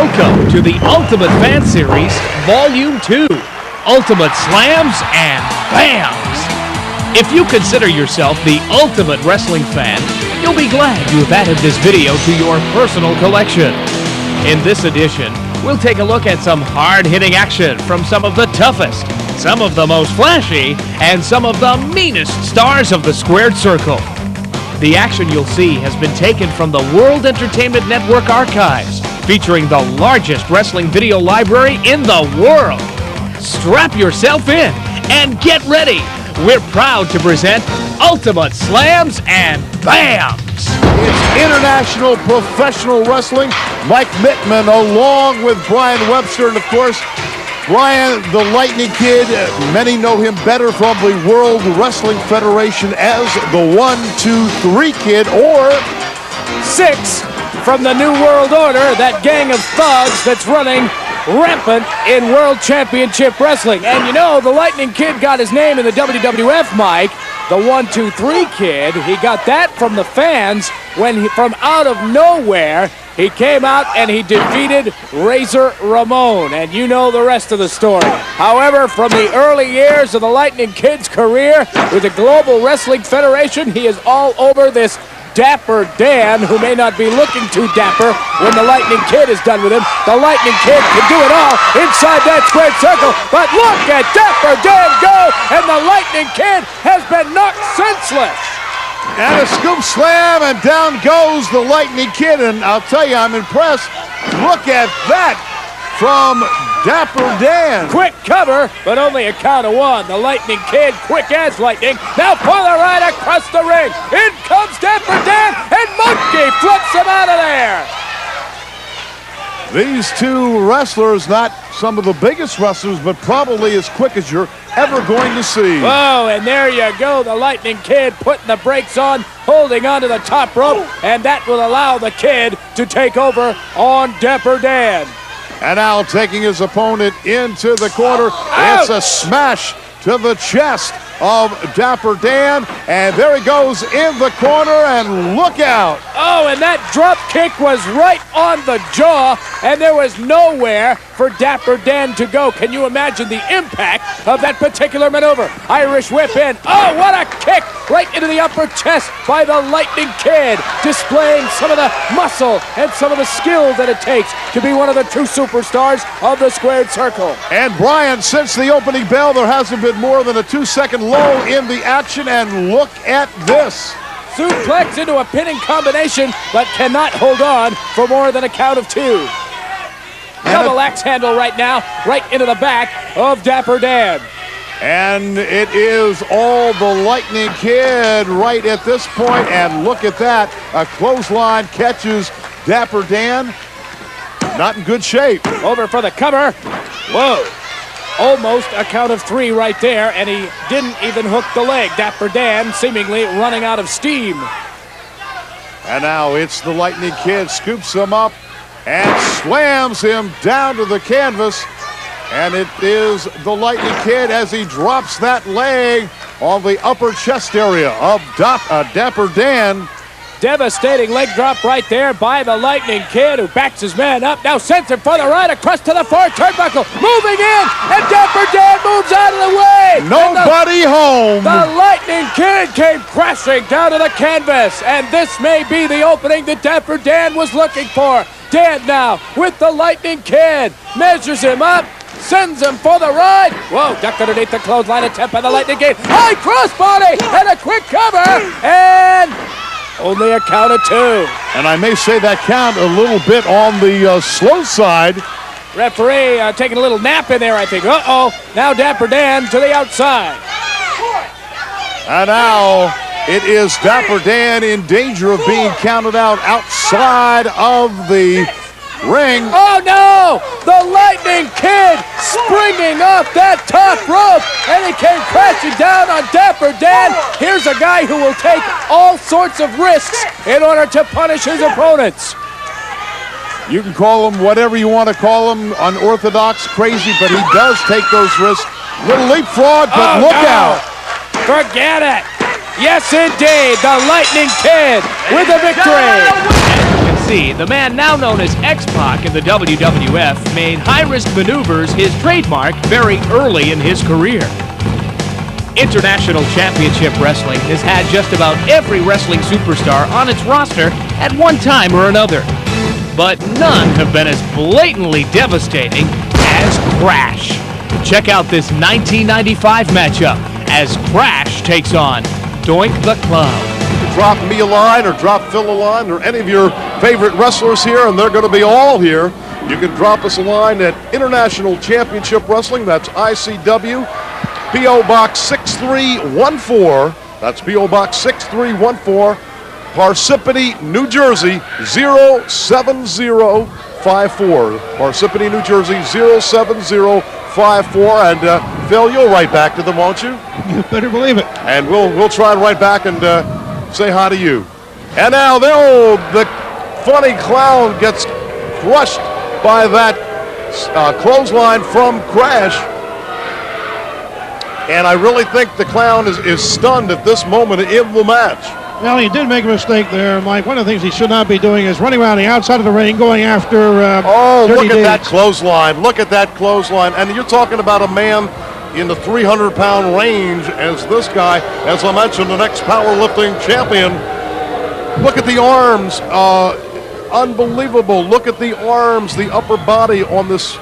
Welcome to the Ultimate Fan Series, Volume 2, Ultimate Slams and Bams. If you consider yourself the ultimate wrestling fan, you'll be glad you have added this video to your personal collection. In this edition, we'll take a look at some hard-hitting action from some of the toughest, some of the most flashy, and some of the meanest stars of the squared circle. The action you'll see has been taken from the World Entertainment Network archives, featuring the largest wrestling video library in the world. Strap yourself in and get ready. We're proud to present Ultimate Slams and Bams. It's International Professional Wrestling. Mike Mittman along with Brian Webster, and of course, Brian the Lightning Kid. Many know him better from the World Wrestling Federation as the 1-2-3 Kid, or 6 from the New World Order, that gang of thugs that's running rampant in World Championship Wrestling. And you know, the Lightning Kid got his name in the WWF, Mike. The 1-2-3 Kid, he got that from the fans when from out of nowhere, he came out and he defeated Razor Ramon. And you know the rest of the story. However, from the early years of the Lightning Kid's career with the Global Wrestling Federation, he is all over this Dapper Dan, who may not be looking too dapper when the Lightning Kid is done with him. The Lightning Kid can do it all inside that squared circle, but look at Dapper Dan go, and the Lightning Kid has been knocked senseless. and a scoop slam, and down goes the Lightning Kid, and I'll tell you, I'm impressed. Look at that from Dapper Dan. Quick cover, but only a count of one. The Lightning Kid, quick as lightning. Now for the right across the ring. In comes Dapper Dan, and Monkey flips him out of there. These two wrestlers, not some of the biggest wrestlers, but probably as quick as you're ever going to see. Whoa, and there you go. The Lightning Kid putting the brakes on, holding onto the top rope, and that will allow the Kid to take over on Dapper Dan. And now taking his opponent into the corner. It's a smash to the chest of Dapper Dan. And there he goes in the corner, and look out. Oh, and that drop kick was right on the jaw, and there was nowhere for Dapper Dan to go. Can you imagine the impact of that particular maneuver? Irish whip in. Oh, what a kick right into the upper chest by the Lightning Kid, displaying some of the muscle and some of the skill that it takes to be one of the true superstars of the squared circle. And Brian, since the opening bell, there hasn't been more than a 2-second lull in the action, and look at this. Suplex into a pinning combination, but cannot hold on for more than a count of 2. Double axe handle right now, right into the back of Dapper Dan. And it is all the Lightning Kid right at this point, and look at that. A clothesline catches Dapper Dan. Not in good shape. Over for the cover. Whoa. Almost a count of 3 right there, and he didn't even hook the leg. Dapper Dan seemingly running out of steam. And now it's the Lightning Kid, scoops him up and slams him down to the canvas. And it is the Lightning Kid as he drops that leg on the upper chest area of Dapper Dan. Devastating leg drop right there by the Lightning Kid, who backs his man up. Now sends him for the right across to the 4th turnbuckle. Moving in, and Dapper Dan moves out of the way. Nobody home. The Lightning Kid came crashing down to the canvas, and this may be the opening that Dapper Dan was looking for. Dan now with the Lightning Kid, measures him up, sends him for the ride. Whoa, ducked underneath the clothesline attempt by the Lightning Kid. High crossbody and a quick cover, and only a count of 2. And I may say that count a little bit on the slow side. Referee taking a little nap in there, I think. Uh-oh, now Dapper Dan to the outside. And now it is Dapper Dan in danger of being counted out outside of the ring. Oh no! The Lightning Kid springing off that top rope, and he came crashing down on Dapper Dan. Here's a guy who will take all sorts of risks in order to punish his opponents. You can call him whatever you want to call him, unorthodox, crazy, but he does take those risks. Little leapfrog, but look out. Forget it. Yes, indeed. The Lightning Kid with the victory. see, the man now known as X-Pac in the WWF made high-risk maneuvers his trademark very early in his career. International Championship Wrestling has had just about every wrestling superstar on its roster at one time or another. But none have been as blatantly devastating as Crash. Check out this 1995 matchup as Crash takes on Doink the Clown. Drop me a line or drop Phil a line or any of your favorite wrestlers here, and they're going to be all here. You can drop us a line at International Championship Wrestling. That's ICW, P.O. Box 6314. That's P.O. Box 6314, Parsippany, New Jersey 07054. Parsippany, New Jersey 07054. And Phil, you'll write back to them, won't you? You better believe it. And we'll try to write back and say hi to you. And now the funny clown gets crushed by that clothesline from Crash. And I really think the clown is stunned at this moment in the match. Well, he did make a mistake there, Mike. One of the things he should not be doing is running around the outside of the ring, going after look at that clothesline. Look at that clothesline. And you're talking about a man in the 300-pound range as this guy, as I mentioned, the next powerlifting champion. Look at the arms. Unbelievable. Look at the arms, the upper body on this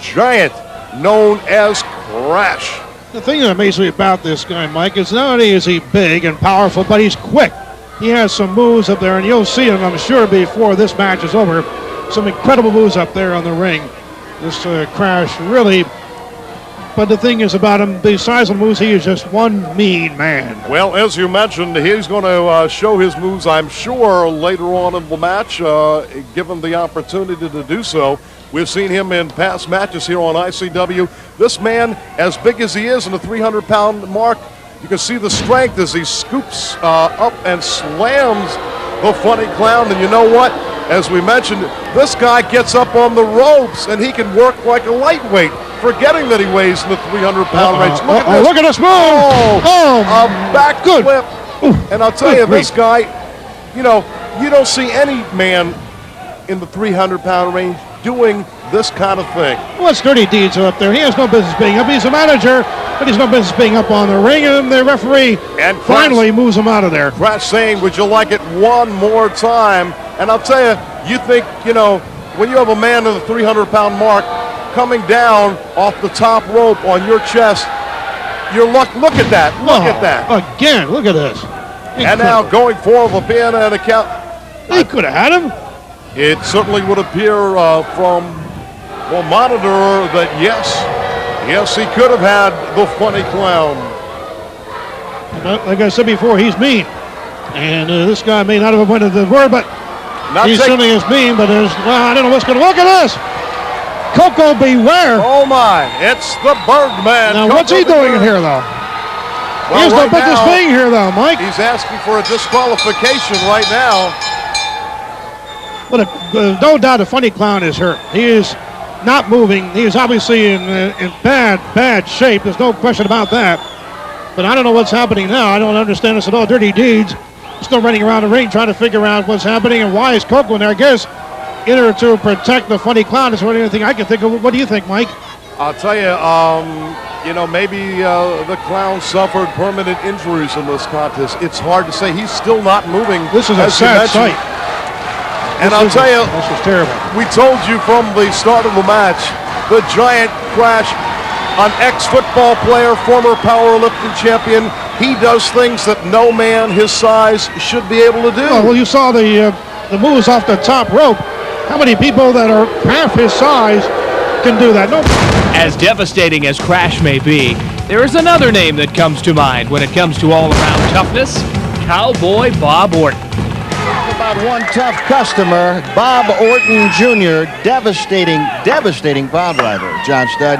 giant known as Crash. The thing that amazes me about this guy, Mike, is not only is he big and powerful, but he's quick. He has some moves up there, and you'll see him, I'm sure, before this match is over. Some incredible moves up there on the ring. This Crash really... But the thing is about him, besides the moves, he is just one mean man. Well, as you mentioned, he's going to show his moves, I'm sure, later on in the match, given the opportunity to do so. We've seen him in past matches here on ICW. This man, as big as he is in the 300-pound mark, you can see the strength as he scoops up and slams the funny clown. And you know what? As we mentioned, this guy gets up on the ropes, and he can work like a lightweight, forgetting that he weighs in the 300-pound range. Look at this. Look at this move. A back flip. And I'll tell you, this guy, you don't see any man in the 300-pound range doing this kind of thing. What's Dirty Deeds are up there? He has no business being up. He's a manager, but he's no business being up on the ring, and the referee finally moves him out of there. Crash saying, would you like it one more time? And I'll tell you, you think, when you have a man in the 300-pound mark coming down off the top rope on your chest, look at that. Look at that. Again, look at this. Incredible. And now going for the pin and a count. He could have had him. It certainly would appear from the monitor that yes, he could have had the funny clown. Like I said before, he's mean. And this guy may not have pointed the word, but he certainly is mean. But I don't know what's going to look at this. Coco beware. Oh my, it's the Birdman. Now what's he doing in here though? Well, he has no business being here though, Mike. He's asking for a disqualification right now. But no doubt the funny clown is hurt. He is not moving. He is obviously in bad shape. There's no question about that. But I don't know what's happening now. I don't understand this at all. Dirty Deeds still running around the ring trying to figure out what's happening and why is Coco in there. I guess either to protect the funny clown is the only thing I can think of. What do you think, Mike? I'll tell you, maybe the clown suffered permanent injuries in this contest. It's hard to say. He's still not moving. This is a sad sight. And I'll tell you, this is terrible. We told you from the start of the match, the giant Crash, an ex-football player, former powerlifting champion. He does things that no man his size should be able to do. Oh, well, you saw the moves off the top rope. How many people that are half his size can do that? No. As devastating as Crash may be, there is another name that comes to mind when it comes to all-around toughness: Cowboy Bob Orton. About one tough customer, Bob Orton Jr., devastating crowd rider, John Studd.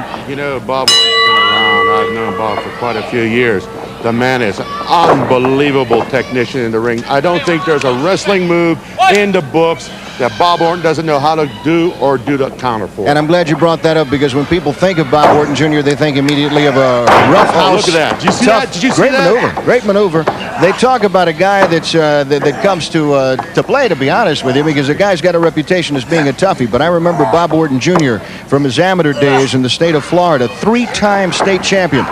Bob's been around. I've known Bob for quite a few years. The man is an unbelievable technician in the ring. I don't think there's a wrestling move in the books that Bob Orton doesn't know how to do or do the counter for. And I'm glad you brought that up because when people think of Bob Orton Jr., they think immediately of a rough house. Look at that. Did you see that? Did you see Great that? maneuver. Great maneuver. They talk about a guy that's that comes to play, to be honest with you, because the guy's got a reputation as being a toughie. But I remember Bob Orton Jr. from his amateur days in the state of Florida, 3-time state champion.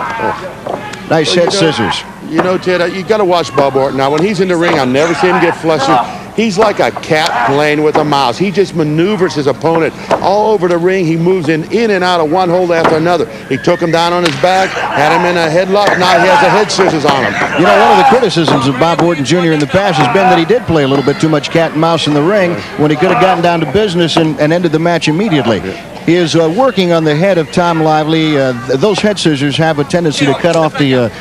Nice head scissors. You know, Ted, you got to watch Bob Orton. Now, when he's in the ring, I've never seen him get flustered. He's like a cat playing with a mouse. He just maneuvers his opponent all over the ring. He moves in and out of one hold after another. He took him down on his back, had him in a headlock. Now he has the head scissors on him. You know, one of the criticisms of Bob Orton Jr. in the past has been that he did play a little bit too much cat and mouse in the ring when he could have gotten down to business and ended the match immediately. He is working on the head of Tom Lively. Those head scissors have a tendency to cut off the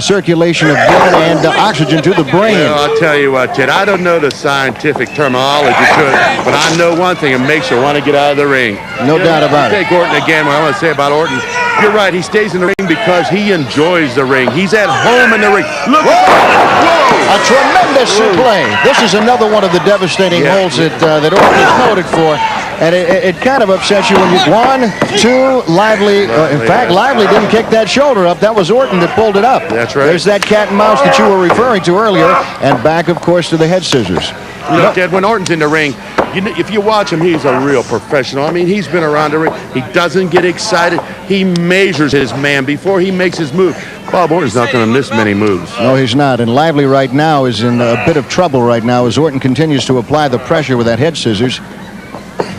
circulation of blood and oxygen to the brain. Well, I'll tell you what, Ted, I don't know the scientific terminology to it, but I know one thing, it makes you want to get out of the ring. No doubt about it. Take Orton again, what I want to say about Orton. You're right, he stays in the ring because he enjoys the ring. He's at home in the ring. Look at a tremendous play. This is another one of the devastating holds that Orton is noted for. And it kind of upsets you when you... 1, 2, Lively. In fact, Lively didn't kick that shoulder up. That was Orton that pulled it up. That's right. There's that cat and mouse that you were referring to earlier. And back, of course, to the head scissors. You know, Ted, when Orton's in the ring, if you watch him, he's a real professional. I mean, he's been around the ring. He doesn't get excited. He measures his man before he makes his move. Bob Orton's not going to miss many moves. No, he's not. And Lively right now is in a bit of trouble right now as Orton continues to apply the pressure with that head scissors.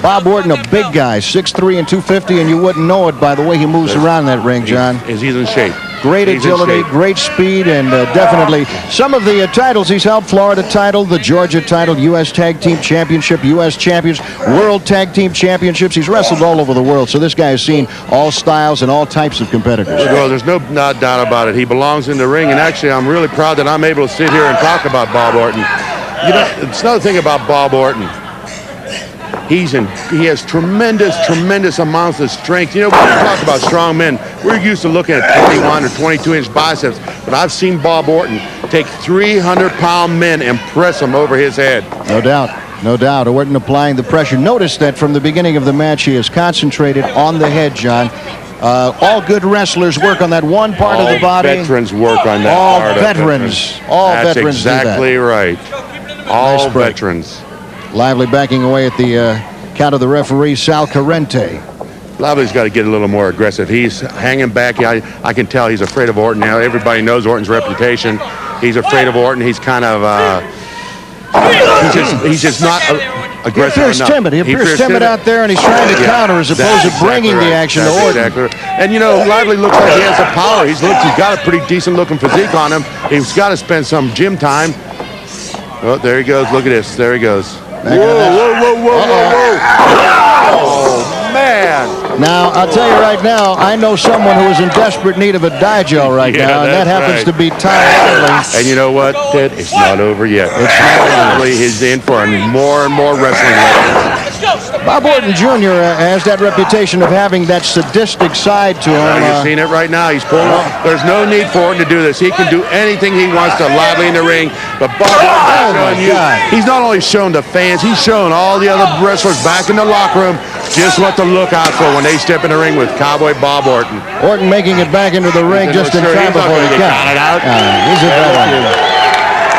Bob Orton, a big guy, 6'3" and 250, and you wouldn't know it by the way he moves around that ring, John. He's in shape. Great agility, great speed, and definitely some of the titles he's held: Florida title, the Georgia title, U.S. Tag Team Championship, U.S. Champions, World Tag Team Championships. He's wrestled all over the world, so this guy has seen all styles and all types of competitors. Well, there's no doubt about it. He belongs in the ring, and actually I'm really proud that I'm able to sit here and talk about Bob Orton. You know, it's another thing about Bob Orton. He has tremendous amounts of strength. You know, when we talk about strong men, we're used to looking at 21 or 22-inch biceps, but I've seen Bob Orton take 300-pound men and press them over his head. No doubt. No doubt. Orton applying the pressure. Notice that from the beginning of the match, he is concentrated on the head, John. All good wrestlers work on that one part of the body. All veterans work on that all part. Veterans. All That's veterans exactly do that. Right. All Nice break. veterans. Lively backing away at the count of the referee, Sal Carente. Lively's got to get a little more aggressive. He's hanging back. I can tell he's afraid of Orton now. Everybody knows Orton's reputation. He's afraid of Orton. He's kind of... he's just not aggressive enough. He appears timid out there, and he's trying to counter as opposed to bringing the action to Orton. Exactly right. And, you know, Lively looks like he has the power. He's got a pretty decent-looking physique on him. He's got to spend some gym time. Oh, there he goes. Look at this. There he goes. Whoa. Oh, man. Now, I'll tell you right now, I know someone who is in desperate need of a digel right now, and that happens to be Tom Lively. And you know what, Ted? It's not over yet. It's not over. He's in for more and more wrestling matches. Bob Orton Jr. Has that reputation of having that sadistic side to him. You've seen it right now. He's pulling off. There's no need for Orton to do this. He can do anything he wants to Lively in the ring. But Bob Orton showing you, he's not only shown the fans, he's shown all the other wrestlers back in the locker room just what to look out for when they step in the ring with Cowboy Bob Orton. Orton making it back into the ring just in time before he counted out. He's a veteran.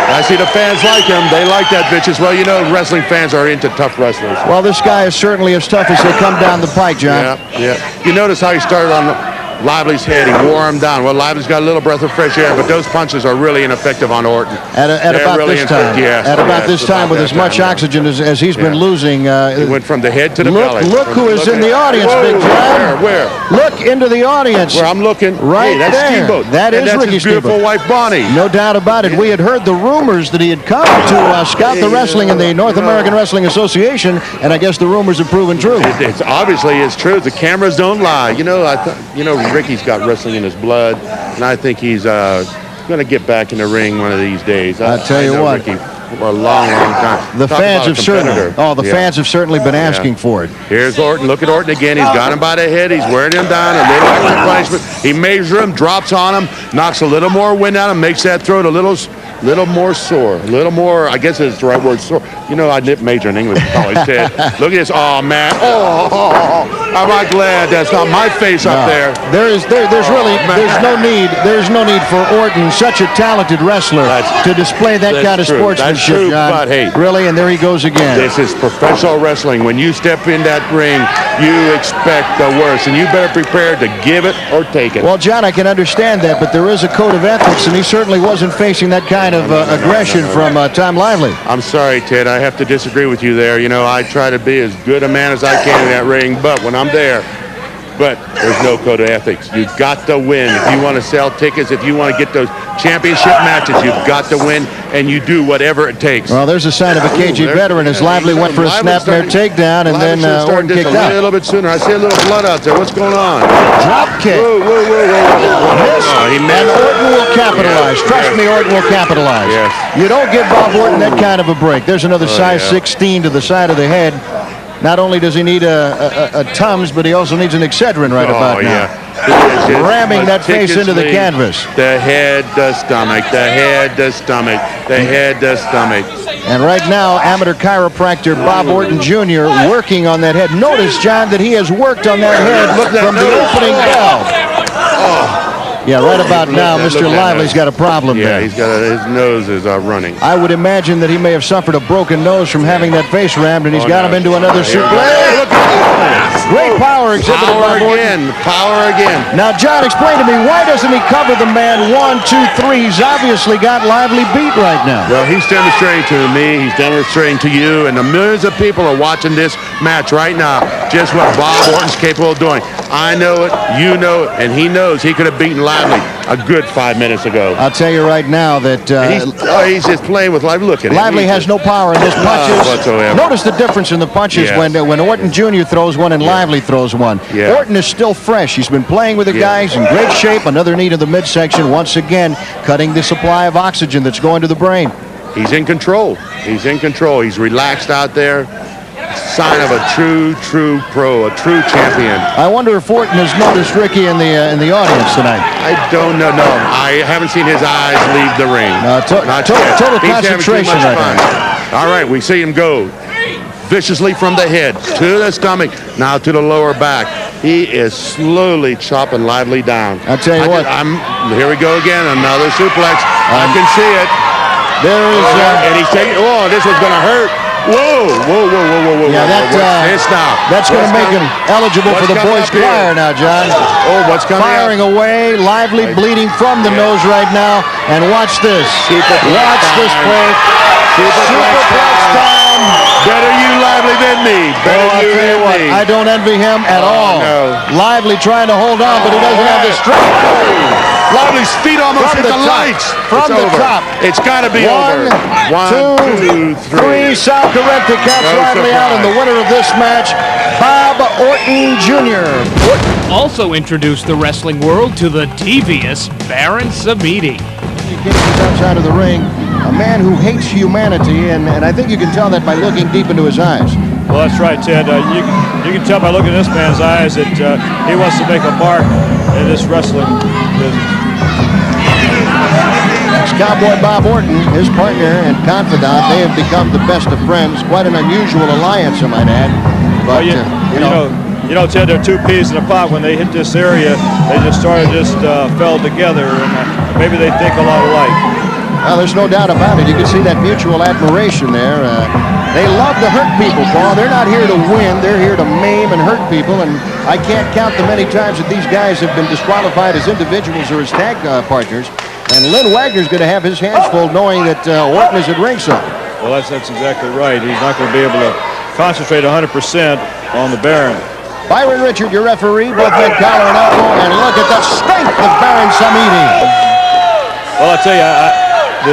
I see the fans like him. They like that bitch as well. You know, wrestling fans are into tough wrestlers. Well, this guy is certainly as tough as they come down the pike, John. Yeah. You notice how he started on Lively's head. He wore him down. Well, Lively's got a little breath of fresh air, but those punches are really ineffective on Orton. At about really this time. Yes, at about this time, with as much oxygen as he's been losing. He went from the head to the belly. Look who is in the audience, Big John. Where? Look into the audience. Where I'm looking. Right that's there. Steamboat. That is that's Ricky his beautiful Steamboat. wife, Bonnie. No doubt about it. We had heard the rumors that he had come to scout the wrestling in the North American Wrestling Association, and I guess the rumors have proven true. It's obviously it's true. The cameras don't lie. You know, Ricky's got wrestling in his blood, and I think he's going to get back in the ring one of these days. I tell you what, Ricky. for a long, long time. The Talk fans about a have certainly, competitor. fans have certainly been asking for it. Here's Orton. Look at Orton again. He's got him by the head. He's wearing him down. A little extra punishment. He measures him, drops on him, knocks a little more wind out of him, makes that throat a little more sore. A little more, I guess it's the right word, sore. You know, I didn't major in English, college, Ted. Look at this. Oh, man. Oh, am I glad that's not my face up there. There's no need for Orton, such a talented wrestler, to display that kind of sportsmanship, That's true, John. but hey. Really, and there he goes again. This is professional wrestling. When you step in that ring, you expect the worst, and you better prepare to give it or take it. Well, John, I can understand that, but there is a code of ethics, and he certainly wasn't facing that kind of aggression from Tom Lively. I'm sorry, Ted. I have to disagree with you there. You know, I try to be as good a man as I can in that ring, but when I'm there, there's no code of ethics. You've got to win. If you want to sell tickets, if you want to get those championship matches, you've got to win, and you do whatever it takes. Well, there's a sign of a cagey veteran as Lively went for a snapmare takedown, and then Orton kicked out. A little bit sooner. I see a little blood out there. What's going on? Drop kick. Whoa. He missed. And Orton will capitalize. Trust me, Orton will capitalize. Yes. You don't give Bob Orton that kind of a break. There's another size 16 to the side of the head. Not only does he need a Tums, but he also needs an Excedrin right about now. Ramming that face into the canvas. The head, the stomach, the head, the stomach, the head, the stomach. And right now, amateur chiropractor Bob Orton Jr. working on that head. Notice, John, that he has worked on that head from the opening bell. Yeah, right about now, Mr. Lively's got a problem there. Yeah, he's got his nose is running. I would imagine that he may have suffered a broken nose from having that face rammed, and he's got him into another suplex. Great power exhibited by Orton. Power again. Now, John, explain to me, why doesn't he cover the man 1, 2, 3? He's obviously got Lively beat right now. Well, he's demonstrating to me, he's demonstrating to you, and the millions of people are watching this match right now just what Bob Orton's capable of doing. I know it, you know it, and he knows he could have beaten Lively a good 5 minutes ago. I'll tell you right now that he's just playing with Lively. Look at him. Lively has no power in his punches. Whatsoever. Notice the difference in the punches when Orton Jr. throws one and Lively throws one. Yeah. Orton is still fresh. He's been playing with the guys in great shape. Another knee to the midsection, once again cutting the supply of oxygen that's going to the brain. He's in control. He's in control. He's relaxed out there. Sign of a true pro, a true champion. I wonder if Orton has noticed Ricky in the audience tonight. I don't know. No, I haven't seen his eyes leave the ring. Total concentration right now. All right, we see him go viciously from the head to the stomach, now to the lower back. He is slowly chopping Lively down. I'll tell you what. Here we go again, another suplex. I can see it. There is. And he's taking. Oh, this one's going to hurt. Whoa. Yeah, that's going to make him eligible for the boys' choir now, John. Oh, what's coming Firing up? away, Lively bleeding from the nose right now. And watch this. Watch this break. Superplex time. Better you Lively than me. I'll tell you what, I don't envy him at all. No. Lively trying to hold on, but he doesn't have the strength. Lively's feet almost hit the lights. From the top. It's got to be over. 1, 2, 3. Sal Corrente caps Lively out, and the winner of this match, Bob Orton Jr. Also introduced the wrestling world to the devious Baron Samedi. He's outside of the ring, a man who hates humanity, and I think you can tell that by looking deep into his eyes. Well, that's right, Ted. You can tell by looking at this man's eyes that he wants to make a mark in this wrestling business. Cowboy Bob Orton, his partner and confidant, they have become the best of friends. Quite an unusual alliance, I might add. But, you know, Ted, they're two peas in a pod. When they hit this area, they just fell together, and maybe they think a lot alike. Well, there's no doubt about it. You can see that mutual admiration there. They love to hurt people, Paul. They're not here to win. They're here to maim and hurt people, and I can't count the many times that these guys have been disqualified as individuals or as tag partners. And Lynn Wagner's going to have his hands full knowing that Orton is at ringside. Well, that's exactly right. He's not going to be able to concentrate 100% on the Baron. Byron Richard, your referee, both men collar and elbow, and look at the strength of Baron Samedi. Well, I tell you,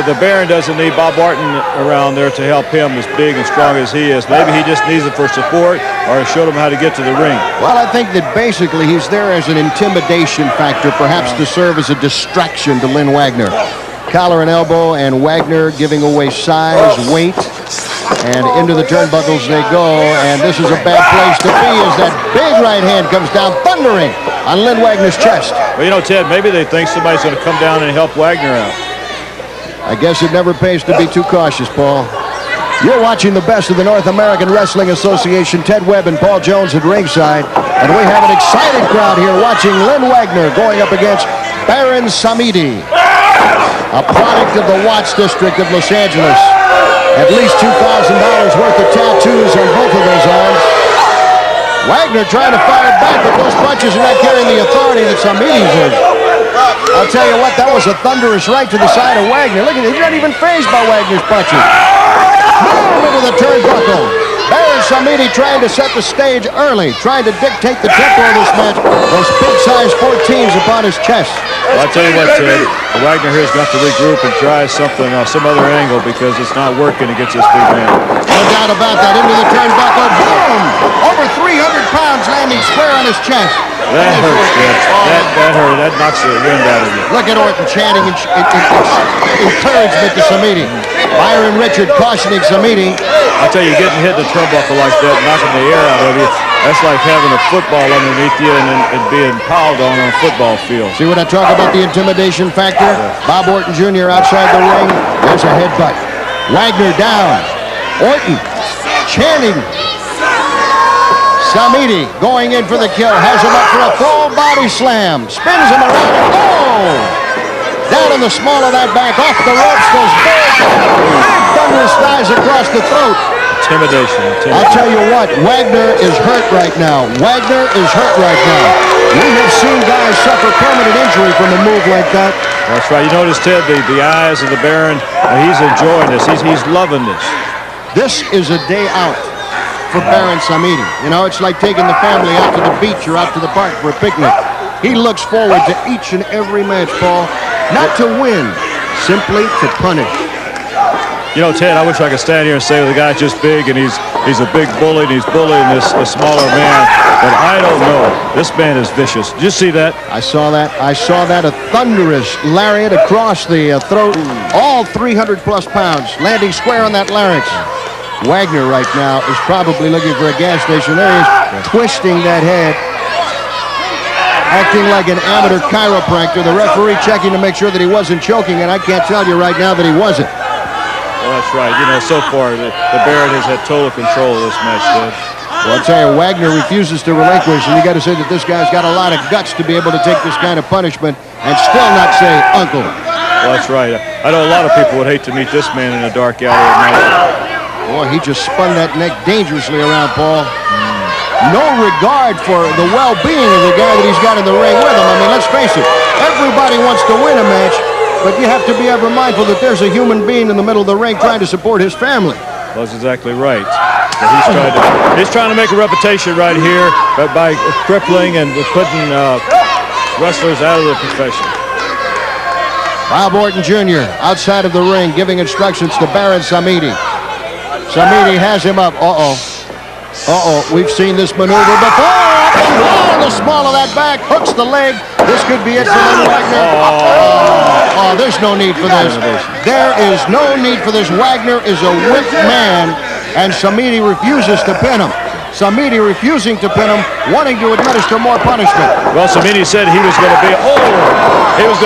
the Baron doesn't need Bob Orton around there to help him as big and strong as he is. Maybe he just needs it for support or to show him how to get to the ring. Well, I think that basically he's there as an intimidation factor, perhaps to serve as a distraction to Lynn Wagner. collar and elbow, and Wagner giving away size, weight, and into the turnbuckles they go. And this is a bad place to be as that big right hand comes down thundering on Lynn Wagner's chest. Well, you know, Ted, maybe they think somebody's going to come down and help Wagner out. I guess it never pays to be too cautious, Paul. You're watching the best of the North American Wrestling Association. Ted Webb and Paul Jones at ringside. And we have an excited crowd here watching Lynn Wagner going up against Baron Samedi, a product of the Watts district of Los Angeles. At least $2,000 worth of tattoos on both of those arms. Wagner trying to fire back, but those punches are not carrying the authority that Samedi's in. I'll tell you what, that was a thunderous right to the side of Wagner. Look at it, he's not even fazed by Wagner's punches. Boom into the turnbuckle. Baron Samedi trying to set the stage early, trying to dictate the tempo of this match. Those big-sized 14s upon his chest. Well, I'll tell you what, Ted, Wagner here has got to regroup and try something, some other angle, because it's not working against this big man. No doubt about that. Into the turnbuckle. Boom! Over 300 pounds landing square on his chest. That hurts, Ted. That hurt. That knocks the wind out of you. Look at Orton chanting encouragement to Samedi. Byron Richard cautioning Samedi. I'll tell you, getting hit in the turnbuckle like that, knocking the air out of you, that's like having a football underneath you and being piled on a football field. See what I talk about the intimidation factor? Bob Orton Jr. outside the ring. There's a headbutt. Wagner down. Orton chanting. Samedi going in for the kill. Has him up for a full body slam. Spins him around. Oh! Down in the small of that back. Off the ropes goes big thunderous thighs across the throat. Intimidation. I'll tell you what, Wagner is hurt right now. Wagner is hurt right now. We have seen guys suffer permanent injury from a move like that. That's right. You notice, Ted, the eyes of the Baron, he's enjoying this. He's loving this. This is a day out for Baron Samedi. You know, it's like taking the family out to the beach or out to the park for a picnic. He looks forward to each and every match, Paul. Not to win, simply to punish. You know, Ted, I wish I could stand here and say, well, the guy's just big and he's a big bully and he's bullying this smaller man. But I don't know. This man is vicious. Did you see that? I saw that. I saw that. A thunderous lariat across the throat. All 300-plus pounds landing square on that larynx. Wagner right now is probably looking for a gas station. There he is, twisting that head. Acting like an amateur chiropractor. The referee checking to make sure that he wasn't choking, and I can't tell you right now that he wasn't. Well, that's right. You know, so far, the Baron has had total control of this match, Ted. Well, I'll tell you, Wagner refuses to relinquish, and you got to say that this guy's got a lot of guts to be able to take this kind of punishment and still not say uncle. Well, that's right. I know a lot of people would hate to meet this man in a dark alley at night. Boy, he just spun that neck dangerously around, Paul. No regard for the well-being of the guy that he's got in the ring with him. I mean, let's face it, everybody wants to win a match, but you have to be ever mindful that there's a human being in the middle of the ring trying to support his family. Well, that's exactly right. But he's trying to make a reputation right here by crippling and putting wrestlers out of the profession. Bob Orton Jr. outside of the ring giving instructions to Baron Samedi. Samedi has him up. We've seen this maneuver before. Up and down the small of that back. Hooks the leg. This could be it for Lynn Wagner. There's no need for this. There is no need for this. Wagner is a whipped man, and Samedi refuses to pin him. Samedi refusing to pin him, wanting to administer more punishment. Well, Samedi said he was going to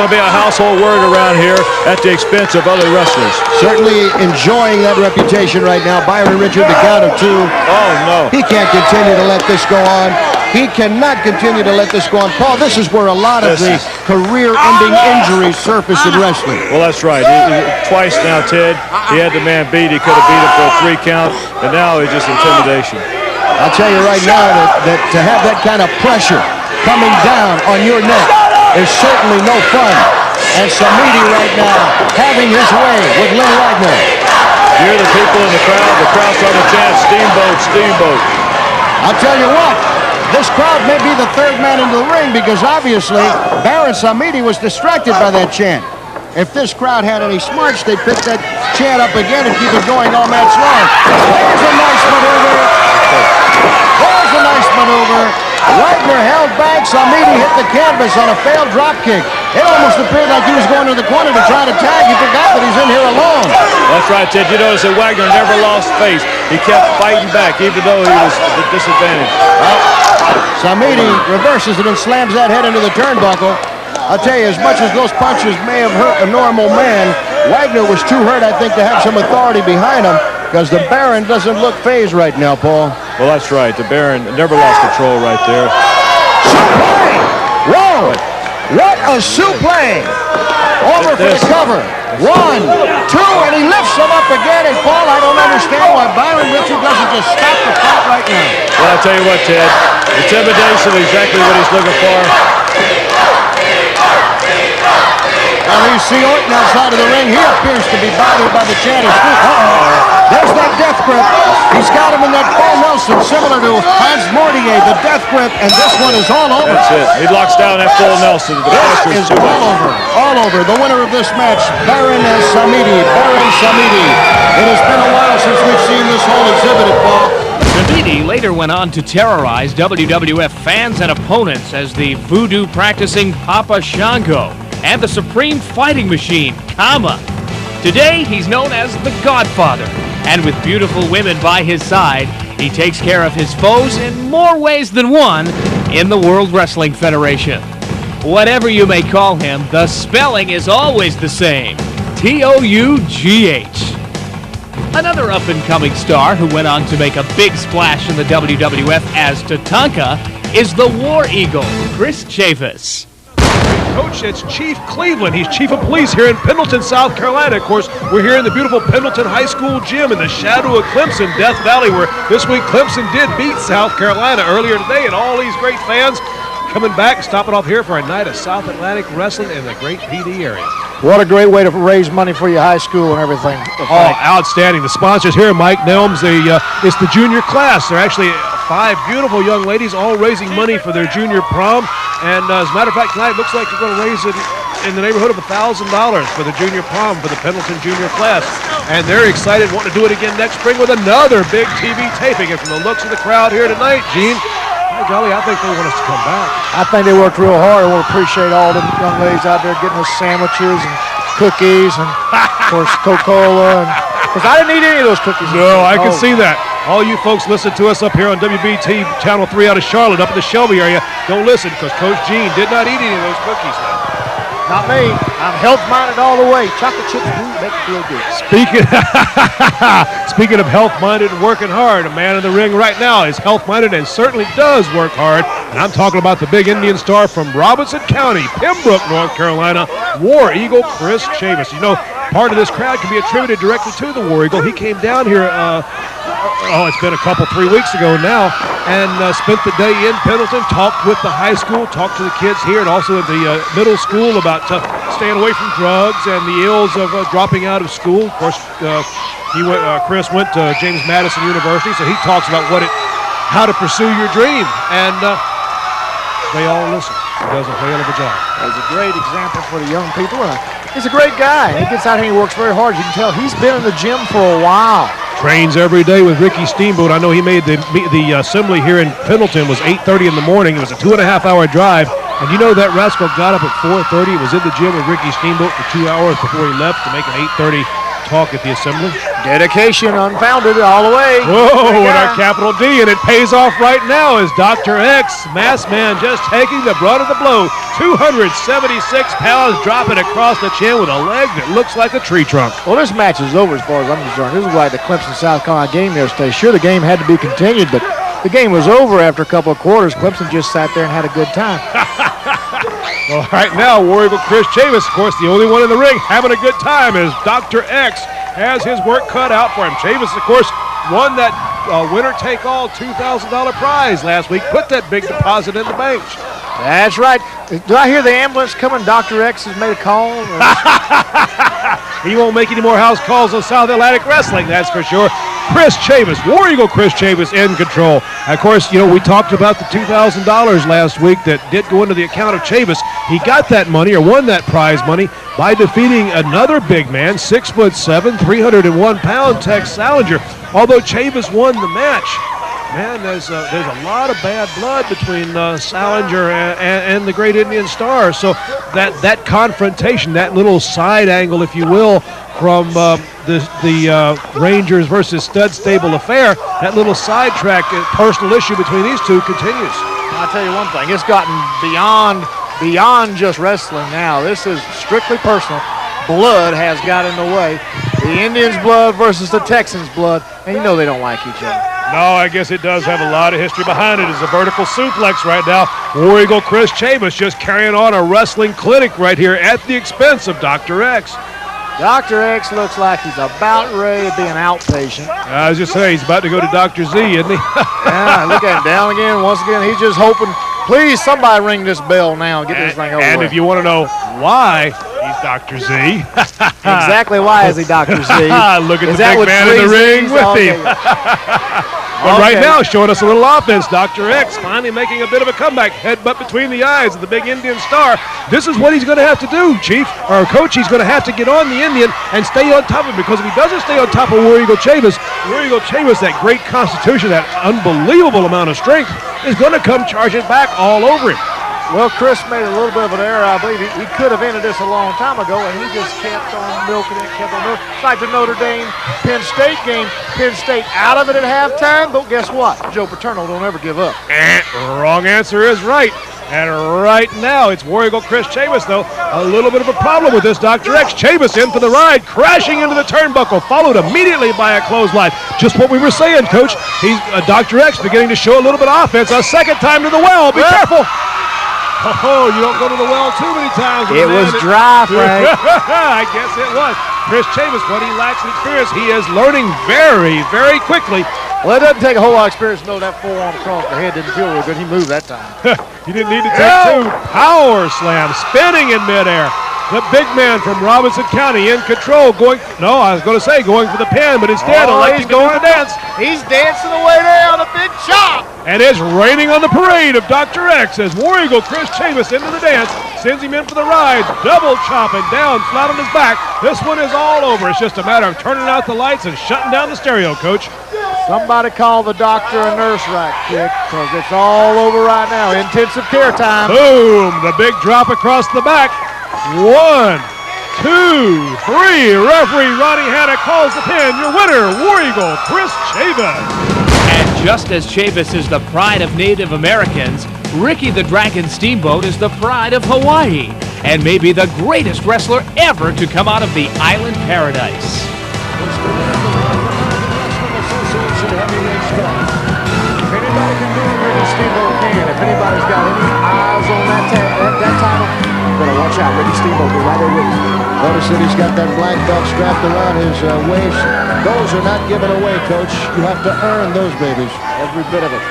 be a household word around here at the expense of other wrestlers. Certainly enjoying that reputation right now. Byron Richard, the count of 2. Oh, no. He can't continue to let this go on. He cannot continue to let this go on. Paul, this is where a lot of the career-ending injuries surface in wrestling. Well, that's right. Twice now, Ted, he had the man beat. He could have beat him for a 3 count, and now it's just intimidation. I'll tell you right now that to have that kind of pressure coming down on your neck is certainly no fun. And Samedi right now having his way with Lynn Wagner. Hear the people in the crowd starting to chant, "Steamboat, Steamboat." I'll tell you what, this crowd may be the third man into the ring because obviously Baron Samedi was distracted by that chant. If this crowd had any smarts, they'd pick that chant up again and keep it going all match long. There's a nice maneuver. There's a nice maneuver. Wagner held back. Samedi hit the canvas on a failed drop kick. It almost appeared like he was going to the corner to try to tag. He forgot that he's in here alone. That's right, Ted. You notice that Wagner never lost face. He kept fighting back, even though he was at a disadvantage. Samiti reverses it and slams that head into the turnbuckle. I'll tell you, as much as those punches may have hurt a normal man, Wagner was too hurt, I think, to have some authority behind him, because the Baron doesn't look phased right now, Paul. Well, that's right. The Baron never lost control right there. Suplex! Whoa! What a suplex! Over for the cover. 1, 2, and he lifts him up again. And Paul, I don't understand why Byron Richard doesn't just stop the fight right now. Well, I'll tell you what, Ted. Intimidation is exactly what he's looking for. Well, you see Orton outside of the ring. He appears to be bothered by the chant. There's that death grip. He's got him in that full Nelson, similar to Hans Mortier, the death grip, and this one is all over. That's it. He locks down that full Nelson. This is all over. The winner of this match, Baron Samiti. Baron Samiti. It has been a while since we've seen this whole exhibit, Paul. Samiti later went on to terrorize WWF fans and opponents as the voodoo-practicing Papa Shango and the supreme fighting machine, Kama. Today, he's known as the Godfather, and with beautiful women by his side, he takes care of his foes in more ways than one in the World Wrestling Federation. Whatever you may call him, the spelling is always the same, T-O-U-G-H. Another up-and-coming star who went on to make a big splash in the WWF as Tatanka is the War Eagle, Chris Chavis. Coach, it's Chief Cleveland. He's chief of police here in Pendleton, South Carolina. Of course, we're here in the beautiful Pendleton High School gym in the shadow of Clemson, Death Valley, where this week Clemson did beat South Carolina earlier today, and all these great fans coming back, stopping off here for a night of South Atlantic wrestling in the great PD area. What a great way to raise money for your high school and everything. Oh, outstanding. The sponsors here, Mike Nelms, it's the junior class. They're actually 5 beautiful young ladies all raising money for their junior prom. And as a matter of fact, tonight it looks like they're going to raise it in the neighborhood of $1,000 for the junior prom for the Pendleton junior class. And they're excited, wanting to do it again next spring with another big TV taping. And from the looks of the crowd here tonight, Gene, by golly, I think they want us to come back. I think they worked real hard. I want to appreciate all the young ladies out there getting us sandwiches and cookies and, of course, Coca-Cola. Because I didn't eat any of those cookies. No, I can see that. All you folks listen to us up here on WBT Channel 3 out of Charlotte, up in the Shelby area, don't listen because Coach Gene did not eat any of those cookies. Not me. I'm health-minded all the way. Chocolate chips do make me feel good. Speaking of health-minded and working hard, a man in the ring right now is health-minded and certainly does work hard. And I'm talking about the big Indian star from Robinson County, Pembroke, North Carolina, War Eagle Chris Chavis. You know, part of this crowd can be attributed directly to the War Eagle. He came down here, it's been 3 weeks ago now, and spent the day in Pendleton, talked with the high school, talked to the kids here, and also at the middle school about staying away from drugs and the ills of dropping out of school. Of course, Chris went to James Madison University, so he talks about how to pursue your dream, and they all listen. He does a whale of a job. He's a great example for the young people. He's a great guy. He gets out here and he works very hard. You can tell he's been in the gym for a while. Trains every day with Ricky Steamboat. I know he made the assembly here in Pendleton was 8:30 in the morning. It was a 2.5-hour drive. And you know that rascal got up at 4:30, was in the gym with Ricky Steamboat for 2 hours before he left to make an 8:30 talk at the assembly. Dedication unfounded all the way. Whoa, with our capital D, and it pays off right now as Dr. X, masked man, just taking the brunt of the blow. 276 pounds dropping across the chin with a leg that looks like a tree trunk. Well, this match is over as far as I'm concerned. This is like the Clemson-South Carolina game yesterday. Sure, the game had to be continued, but the game was over after a couple of quarters. Clemson just sat there and had a good time. Well, right now, War Eagle Chris Chavis, of course, the only one in the ring having a good time as Dr. X has his work cut out for him. Chavis, of course, won that winner-take-all $2,000 prize last week. Put that big deposit in the bank. That's right. Did I hear the ambulance coming? Dr. X has made a call? He won't make any more house calls on South Atlantic Wrestling, that's for sure. Chris Chavis, War Eagle Chris Chavis in control. Of course, we talked about the $2,000 last week that did go into the account of Chavis. He got that money, or won that prize money, by defeating another big man, 6'7", 301-pound Tex Salinger. Although Chavis won the match, Man, there's a lot of bad blood between Salinger and the Great Indian Star. So that confrontation, that little side angle, if you will, from the Rangers versus Stud Stable affair, that little sidetrack, personal issue between these two continues. I'll tell you one thing. It's gotten beyond just wrestling now. This is strictly personal. Blood has got in the way. The Indians' blood versus the Texans' blood, and you know they don't like each other. No, I guess it does have a lot of history behind it. It's a vertical suplex right now. War Eagle Chris Chavis just carrying on a wrestling clinic right here at the expense of Dr. X. Dr. X looks like he's about ready to be an outpatient. I was just saying, he's about to go to Dr. Z, isn't he? Yeah, look at him down again. Once again, he's just hoping, please, somebody ring this bell now and get this thing over And with. if you want to know why he's Dr. Z. Exactly why is he Dr. Z? Look at the big man in the ring with him. But right now, showing us a little offense. Dr. X finally making a bit of a comeback. Headbutt between the eyes of the big Indian Star. This is what he's going to have to do, Chief, or Coach. He's going to have to get on the Indian and stay on top of it, because if he doesn't stay on top of War Eagle Chavis, that great constitution, that unbelievable amount of strength, is going to come charging back all over him. Well, Chris made a little bit of an error. I believe he could have ended this a long time ago, and he just kept on milking it, kept on milking it. It's like the Notre Dame Penn State game. Penn State out of it at halftime, but guess what? Joe Paterno don't ever give up. Wrong answer is right. And right now, it's War Eagle Chris Chavis, though. A little bit of a problem with this Dr. X. Chavis in for the ride, crashing into the turnbuckle, followed immediately by a clothesline. Just what we were saying, Coach. He's Dr. X beginning to show a little bit of offense. A second time to the well. Be careful. Oh, you don't go to the well too many times. It was dry, Frank. I guess it was. Chris Chavis, what he lacks in experience, he is learning very, very quickly. Well, it doesn't take a whole lot of experience to know that forearm across the head didn't feel real good. He moved that time. He didn't need to take two. Power slam, spinning in midair. The big man from Robinson County in control, going for the pin, but instead electing to do the dance. He's dancing away there on a big chop. And it's raining on the parade of Dr. X as War Eagle Chris Chavis into the dance, sends him in for the ride, double chopping down, flat on his back. This one is all over. It's just a matter of turning out the lights and shutting down the stereo, Coach. Somebody call the doctor a nurse right quick, because it's all over right now. Intensive care time. Boom! The big drop across the back. 1, 2, 3. Referee Ronnie Hanna calls the pin. Your winner, War Eagle Chris Chavis. And just as Chavis is the pride of Native Americans, Ricky the Dragon Steamboat is the pride of Hawaii, and may be the greatest wrestler ever to come out of the island paradise. If anybody can do it, Ricky Steamboat can. If anybody's got any eyes on that title, better watch out. Ricky Steamboat will be right there with you. Notice that he's got that black belt strapped around his waist. Those are not given away, Coach. You have to earn those babies. Every bit of it.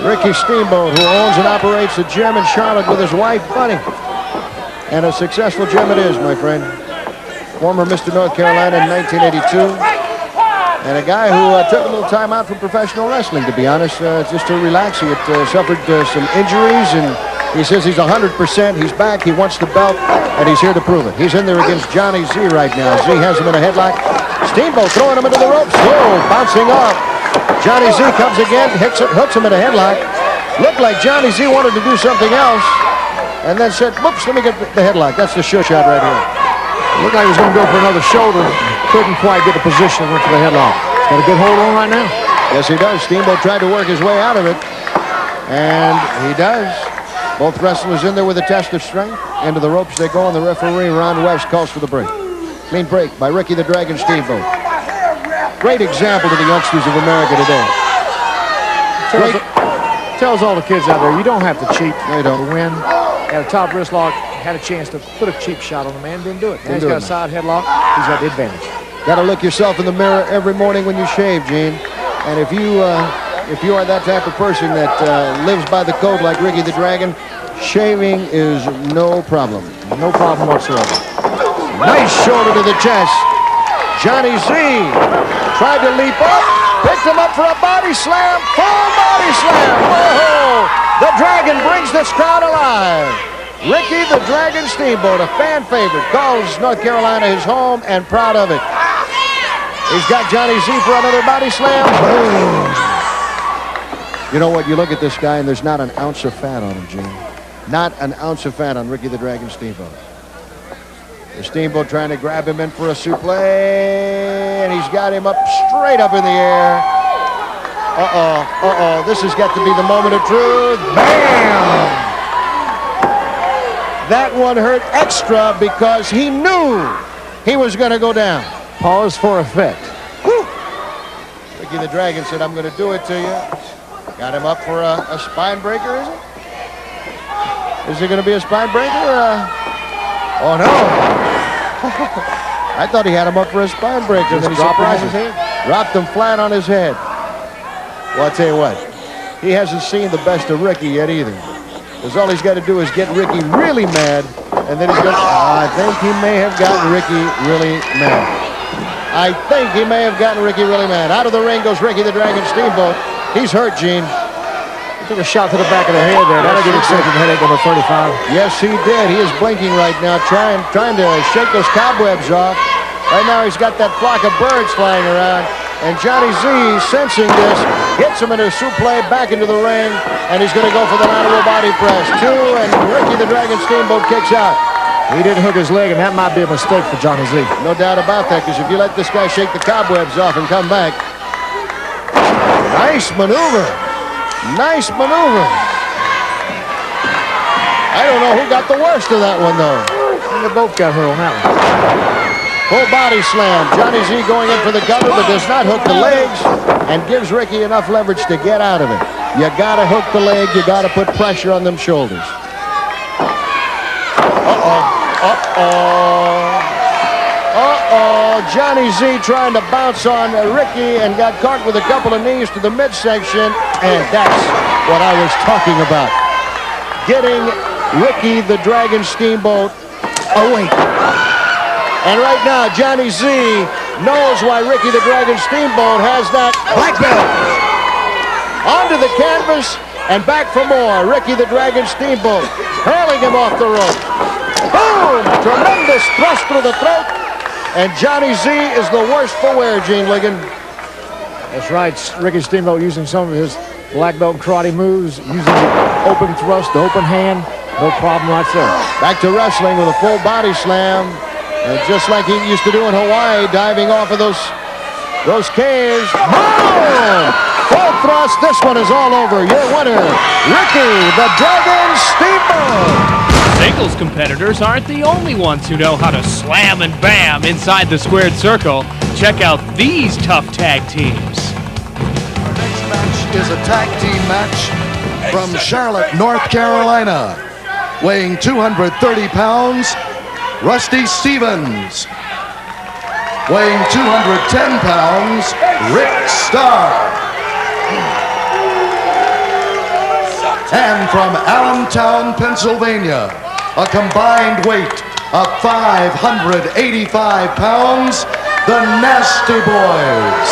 Ricky Steamboat, who owns and operates a gym in Charlotte with his wife, Bunny. And a successful gym it is, my friend. Former Mr. North Carolina in 1982. And a guy who took a little time out from professional wrestling, to be honest, just to relax. He had suffered some injuries, and he says he's 100%. He's back. He wants the belt, and he's here to prove it. He's in there against Johnny Z right now. Z has him in a headlock. Steamboat throwing him into the ropes. Whoa, bouncing off. Johnny Z comes again, hooks him in a headlock. Looked like Johnny Z wanted to do something else, and then said, whoops, let me get the headlock. That's the sure shot right here. Looked like he was going to go for another shoulder. Couldn't quite get the position. Went for the headlock. Got a good hold on right now. Yes, he does. Steamboat tried to work his way out of it, and he does. Both wrestlers in there with a test of strength. Into the ropes they go, and the referee, Ron West, calls for the break. Clean break by Ricky the Dragon Steamboat. Great example to the youngsters of America today. Tells all the kids out there, you don't have to cheat. No, you don't. To win. Had a top wrist lock, had a chance to put a cheap shot on the man, didn't do it. Now he's got a side headlock, he's got the advantage. Got to look yourself in the mirror every morning when you shave, Gene. And if you are that type of person that lives by the code like Ricky the Dragon, shaving is no problem. No problem whatsoever. Nice shoulder to the chest. Johnny Z tried to leap up, picked him up for a body slam, full body slam. Whoa! The Dragon brings this crowd alive. Ricky the Dragon Steamboat, a fan favorite, calls North Carolina his home and proud of it. He's got Johnny Z for another body slam. Boom. You know what? You look at this guy, and there's not an ounce of fat on him, Gene. Not an ounce of fat on Ricky the Dragon Steamboat. The Steamboat trying to grab him in for a suplex, and he's got him up straight up in the air. This has got to be the moment of truth. Bam! That one hurt extra because he knew he was going to go down. Pause for effect. Whew. Ricky the Dragon said, I'm going to do it to you. Got him up for a spine breaker, is it? Is it going to be a spine breaker? Oh, no. I thought he had him up for a spine breaker. Then he surprised his head. Dropped him flat on his head. Well, I'll tell you what. He hasn't seen the best of Ricky yet either. Because all he's got to do is get Ricky really mad, and then he's going to... I think he may have gotten Ricky really mad. Out of the ring goes Ricky the Dragon Steamboat. He's hurt, Gene. He took a shot to the back of the head there. That'll get extended headache number 35. Yes, he did. He is blinking right now, trying to shake those cobwebs off. Right now, he's got that flock of birds flying around. And Johnny Z, sensing this, hits him in a suplex back into the ring, and he's going to go for the lateral body press. 2, and Ricky the Dragon Steamboat kicks out. He didn't hook his leg, and that might be a mistake for Johnny Z. No doubt about that, because if you let this guy shake the cobwebs off and come back. Nice maneuver. Nice maneuver. I don't know who got the worst of that one, though. They both got hurt on that one. Full body slam. Johnny Z going in for the cover, but does not hook the legs and gives Ricky enough leverage to get out of it. You got to hook the leg. You got to put pressure on them shoulders. Johnny Z trying to bounce on Ricky and got caught with a couple of knees to the midsection, and that's what I was talking about. Getting Ricky the Dragon Steamboat awake. And right now, Johnny Z knows why Ricky the Dragon Steamboat has that black belt. Onto the canvas and back for more. Ricky the Dragon Steamboat hurling him off the rope. Boom! Tremendous thrust through the throat. And Johnny Z is the worst for wear, Gene Ligon. That's right. Ricky Steamboat using some of his black belt karate moves, using the open thrust, the open hand. No problem right there. Back to wrestling with a full body slam. And just like he used to do in Hawaii, diving off of those caves. Boom! Full thrust. This one is all over. Your winner, Ricky the Dragon Steamboat. Singles competitors aren't the only ones who know how to slam and bam inside the squared circle. Check out these tough tag teams. Our next match is a tag team match from Charlotte, North Carolina. Weighing 230 pounds, Rusty Stevens. Weighing 210 pounds, Rick Starr. And from Allentown, Pennsylvania, a combined weight of 585 pounds, the Nasty Boys.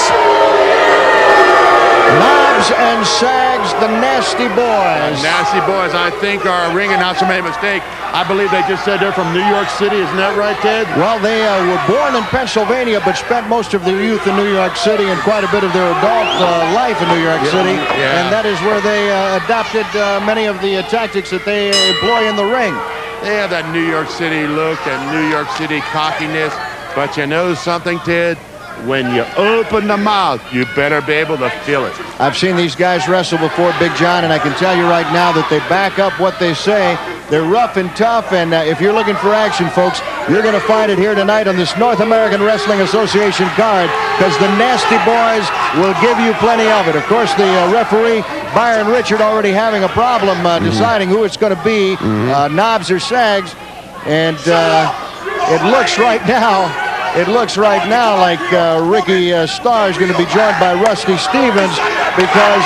Knobs and Sags, the Nasty Boys. Nasty Boys, I think our ring announcer made a mistake. I believe they just said they're from New York City. Isn't that right, Ted? Well, they were born in Pennsylvania, but spent most of their youth in New York City and quite a bit of their adult life in New York City. Yeah. And that is where they adopted many of the tactics that they employ in the ring. They have that New York City look, that New York City cockiness. But you know something, Ted? When you open the mouth, you better be able to feel it. I've seen these guys wrestle before, Big John, and I can tell you right now that they back up what they say. They're rough and tough, and if you're looking for action, folks, you're going to find it here tonight on this North American Wrestling Association card, because the Nasty Boys will give you plenty of it. Of course, the referee, Byron Richard, already having a problem deciding who it's going to be, Knobs or Sags, and it looks right now like Ricky Starr is going to be joined by Rusty Stevens, because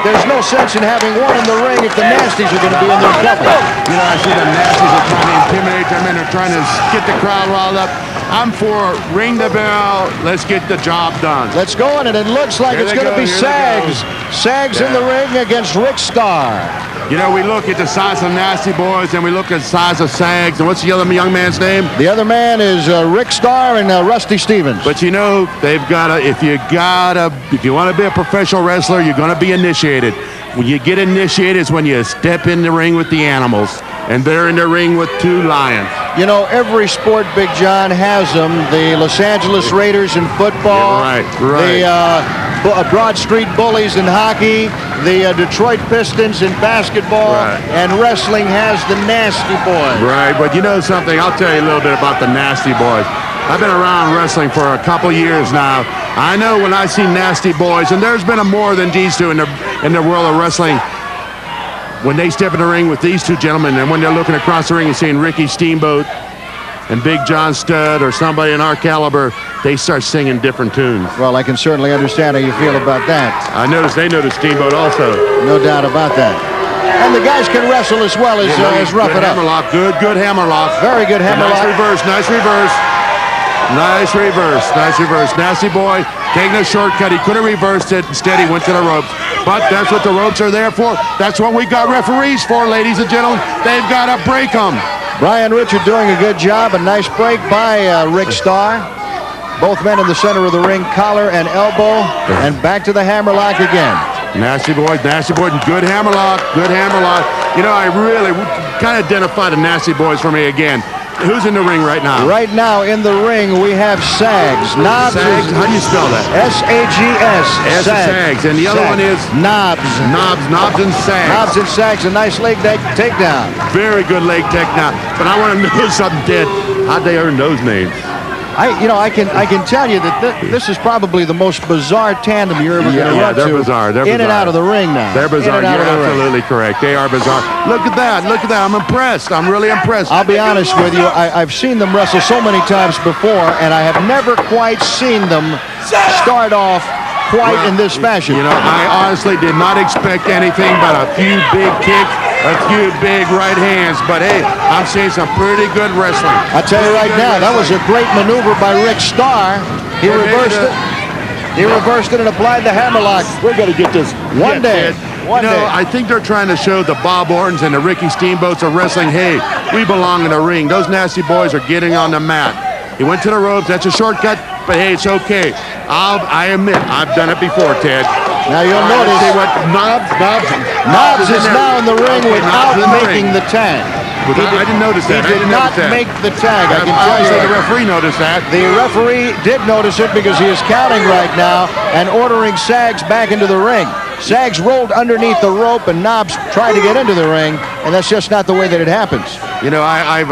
there's no sense in having one in the ring if the Nasties are going to be in their company. You know, I see the Nasties are trying to intimidate them, and they're trying to get the crowd riled up. I'm for ring the bell. Let's get the job done. Let's go, and it looks like it's going to be Sags. Sags in the ring against Rick Starr. You know, we look at the size of Nasty Boys and we look at the size of Sags. And what's the other young man's name? The other man is Rick Starr and Rusty Stevens. But you know, they've got to, if you want to be a professional wrestler, you're going to be initiated. When you get initiated is when you step in the ring with the animals. And they're in the ring with 2 lions. You know, every sport, Big John, has them. The Los Angeles Raiders in football. Yeah, right. The Broad Street Bullies in hockey. The Detroit Pistons in basketball. Right. And wrestling has the Nasty Boys. Right, but you know something? I'll tell you a little bit about the Nasty Boys. I've been around wrestling for a couple years now. I know when I see Nasty Boys, and there's been more than these two in the world of wrestling. When they step in the ring with these 2 gentlemen, and when they're looking across the ring and seeing Ricky Steamboat and Big John Studd or somebody in our caliber, they start singing different tunes. Well, I can certainly understand how you feel about that. I noticed they noticed Steamboat also. No doubt about that. And the guys can wrestle as well as rough it up. Hammerlock, good hammerlock. Very good hammerlock. Nice reverse. Nasty Boy taking a shortcut. He could have reversed it. Instead, he went to the ropes. But that's what the ropes are there for. That's what we got referees for, ladies and gentlemen. They've got to break them. Brian Richard doing a good job. A nice break by Rick Starr. Both men in the center of the ring, collar and elbow. And back to the hammerlock again. Nasty Boy, good hammerlock. You know, I really kind of identify the Nasty Boys for me again. Who's in the ring right now? Right now in the ring we have Sags. Sags? How do you spell that? S-A-G-S. Sags. And the other one is? Knobs and Sags. Knobs and Sags. A nice leg takedown. Very good leg takedown. But I want to know something, Ted. How'd they earn those names? I can tell you that this is probably the most bizarre tandem you're ever going to run to. They're bizarre. In and out of the ring now. They're bizarre. You're absolutely correct. They are bizarre. Look at that. I'm impressed. I'm really impressed. I'll be honest with you. I've seen them wrestle so many times before, and I have never quite seen them start off quite in this fashion. You know, I honestly did not expect anything but a few big kicks, a few big right hands. But hey, I'm seeing some pretty good wrestling. I tell you right now, that was a great maneuver by Rick Starr. He reversed it. He reversed it and applied the hammerlock. We're going to get this one day. I think they're trying to show the Bob Ortons and the Ricky Steamboats of wrestling, hey, we belong in the ring. Those Nasty Boys are getting on the mat. He went to the ropes. That's a shortcut, but hey, it's okay. I admit, I've done it before, Ted. Now you'll notice what Knobs is now in the ring without making the tag. I didn't notice that. He did not make the tag. I can tell you. The referee noticed that. The referee did notice it because he is counting right now and ordering Sags back into the ring. Sags rolled underneath the rope and Knobs tried to get into the ring, and that's just not the way that it happens. You know, I've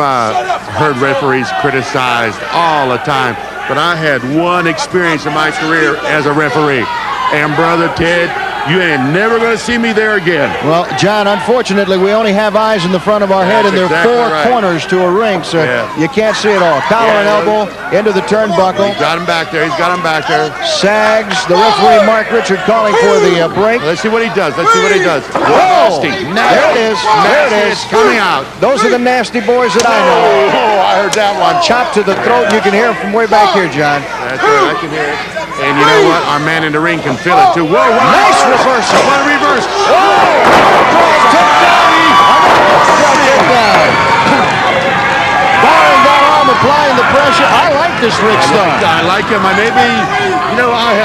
heard referees criticized all the time, but I had one experience in my career as a referee. And brother Ted, you ain't never going to see me there again. Well, John, unfortunately, we only have eyes in the front of our head, and there are four corners to a ring, so you can't see it all. Collar and elbow into the turnbuckle. He's got him back there. Sags, the referee, Mark Richard, calling for the break. Let's see what he does. Whoa! Nasty. There it is. There it is. It's coming out. Those are the Nasty Boys that I know. Oh, I heard that one. Chop to the throat. You can hear it from way back here, John. That's right. I can hear it. And you know what? Our man in the ring can feel it, too. Whoa, wow. Nice reversal. What a reverse. Barring that arm applying the pressure. I like this Rick Starr. I like him. I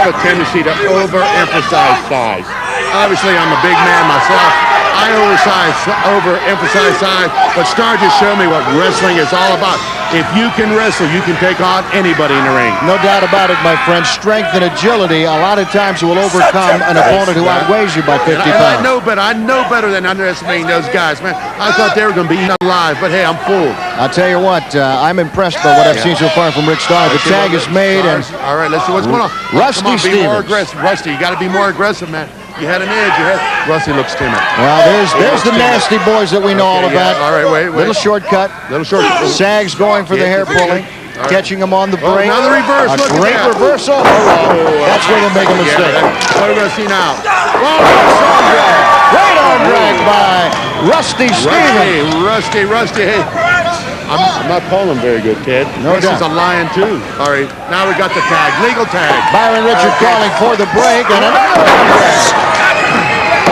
have a tendency to overemphasize size. Obviously, I'm a big man myself. I overemphasize size, but Starr just showed me what wrestling is all about. If you can wrestle, you can take on anybody in the ring. No doubt about it, my friend. Strength and agility a lot of times will overcome an opponent who outweighs you by 50 pounds. I know better than underestimating those guys, man. I thought they were going to be eaten alive, but hey, I'm fooled. I'll tell you what, I'm impressed by what I've seen so far from Rick Starr. The tag is made, and all right, let's see what's going on. Rusty Stevens. Be more aggressive. Rusty, you got to be more aggressive, man. You had an edge. Rusty looks timid. Well, there's the Nasty Boys that we know all about. All right, wait. Little shortcut. Sags going for the hair pulling. Catching him on the break. Another reverse. A great reversal. That's where they make a mistake. What are we going to see now? Great arm drag by Rusty Stevens. Rusty. Hey, I'm not calling him very good, Ted. This is a lion, too. All right, now we got the tag. Legal tag. Byron Richard calling for the break. And another arm drag.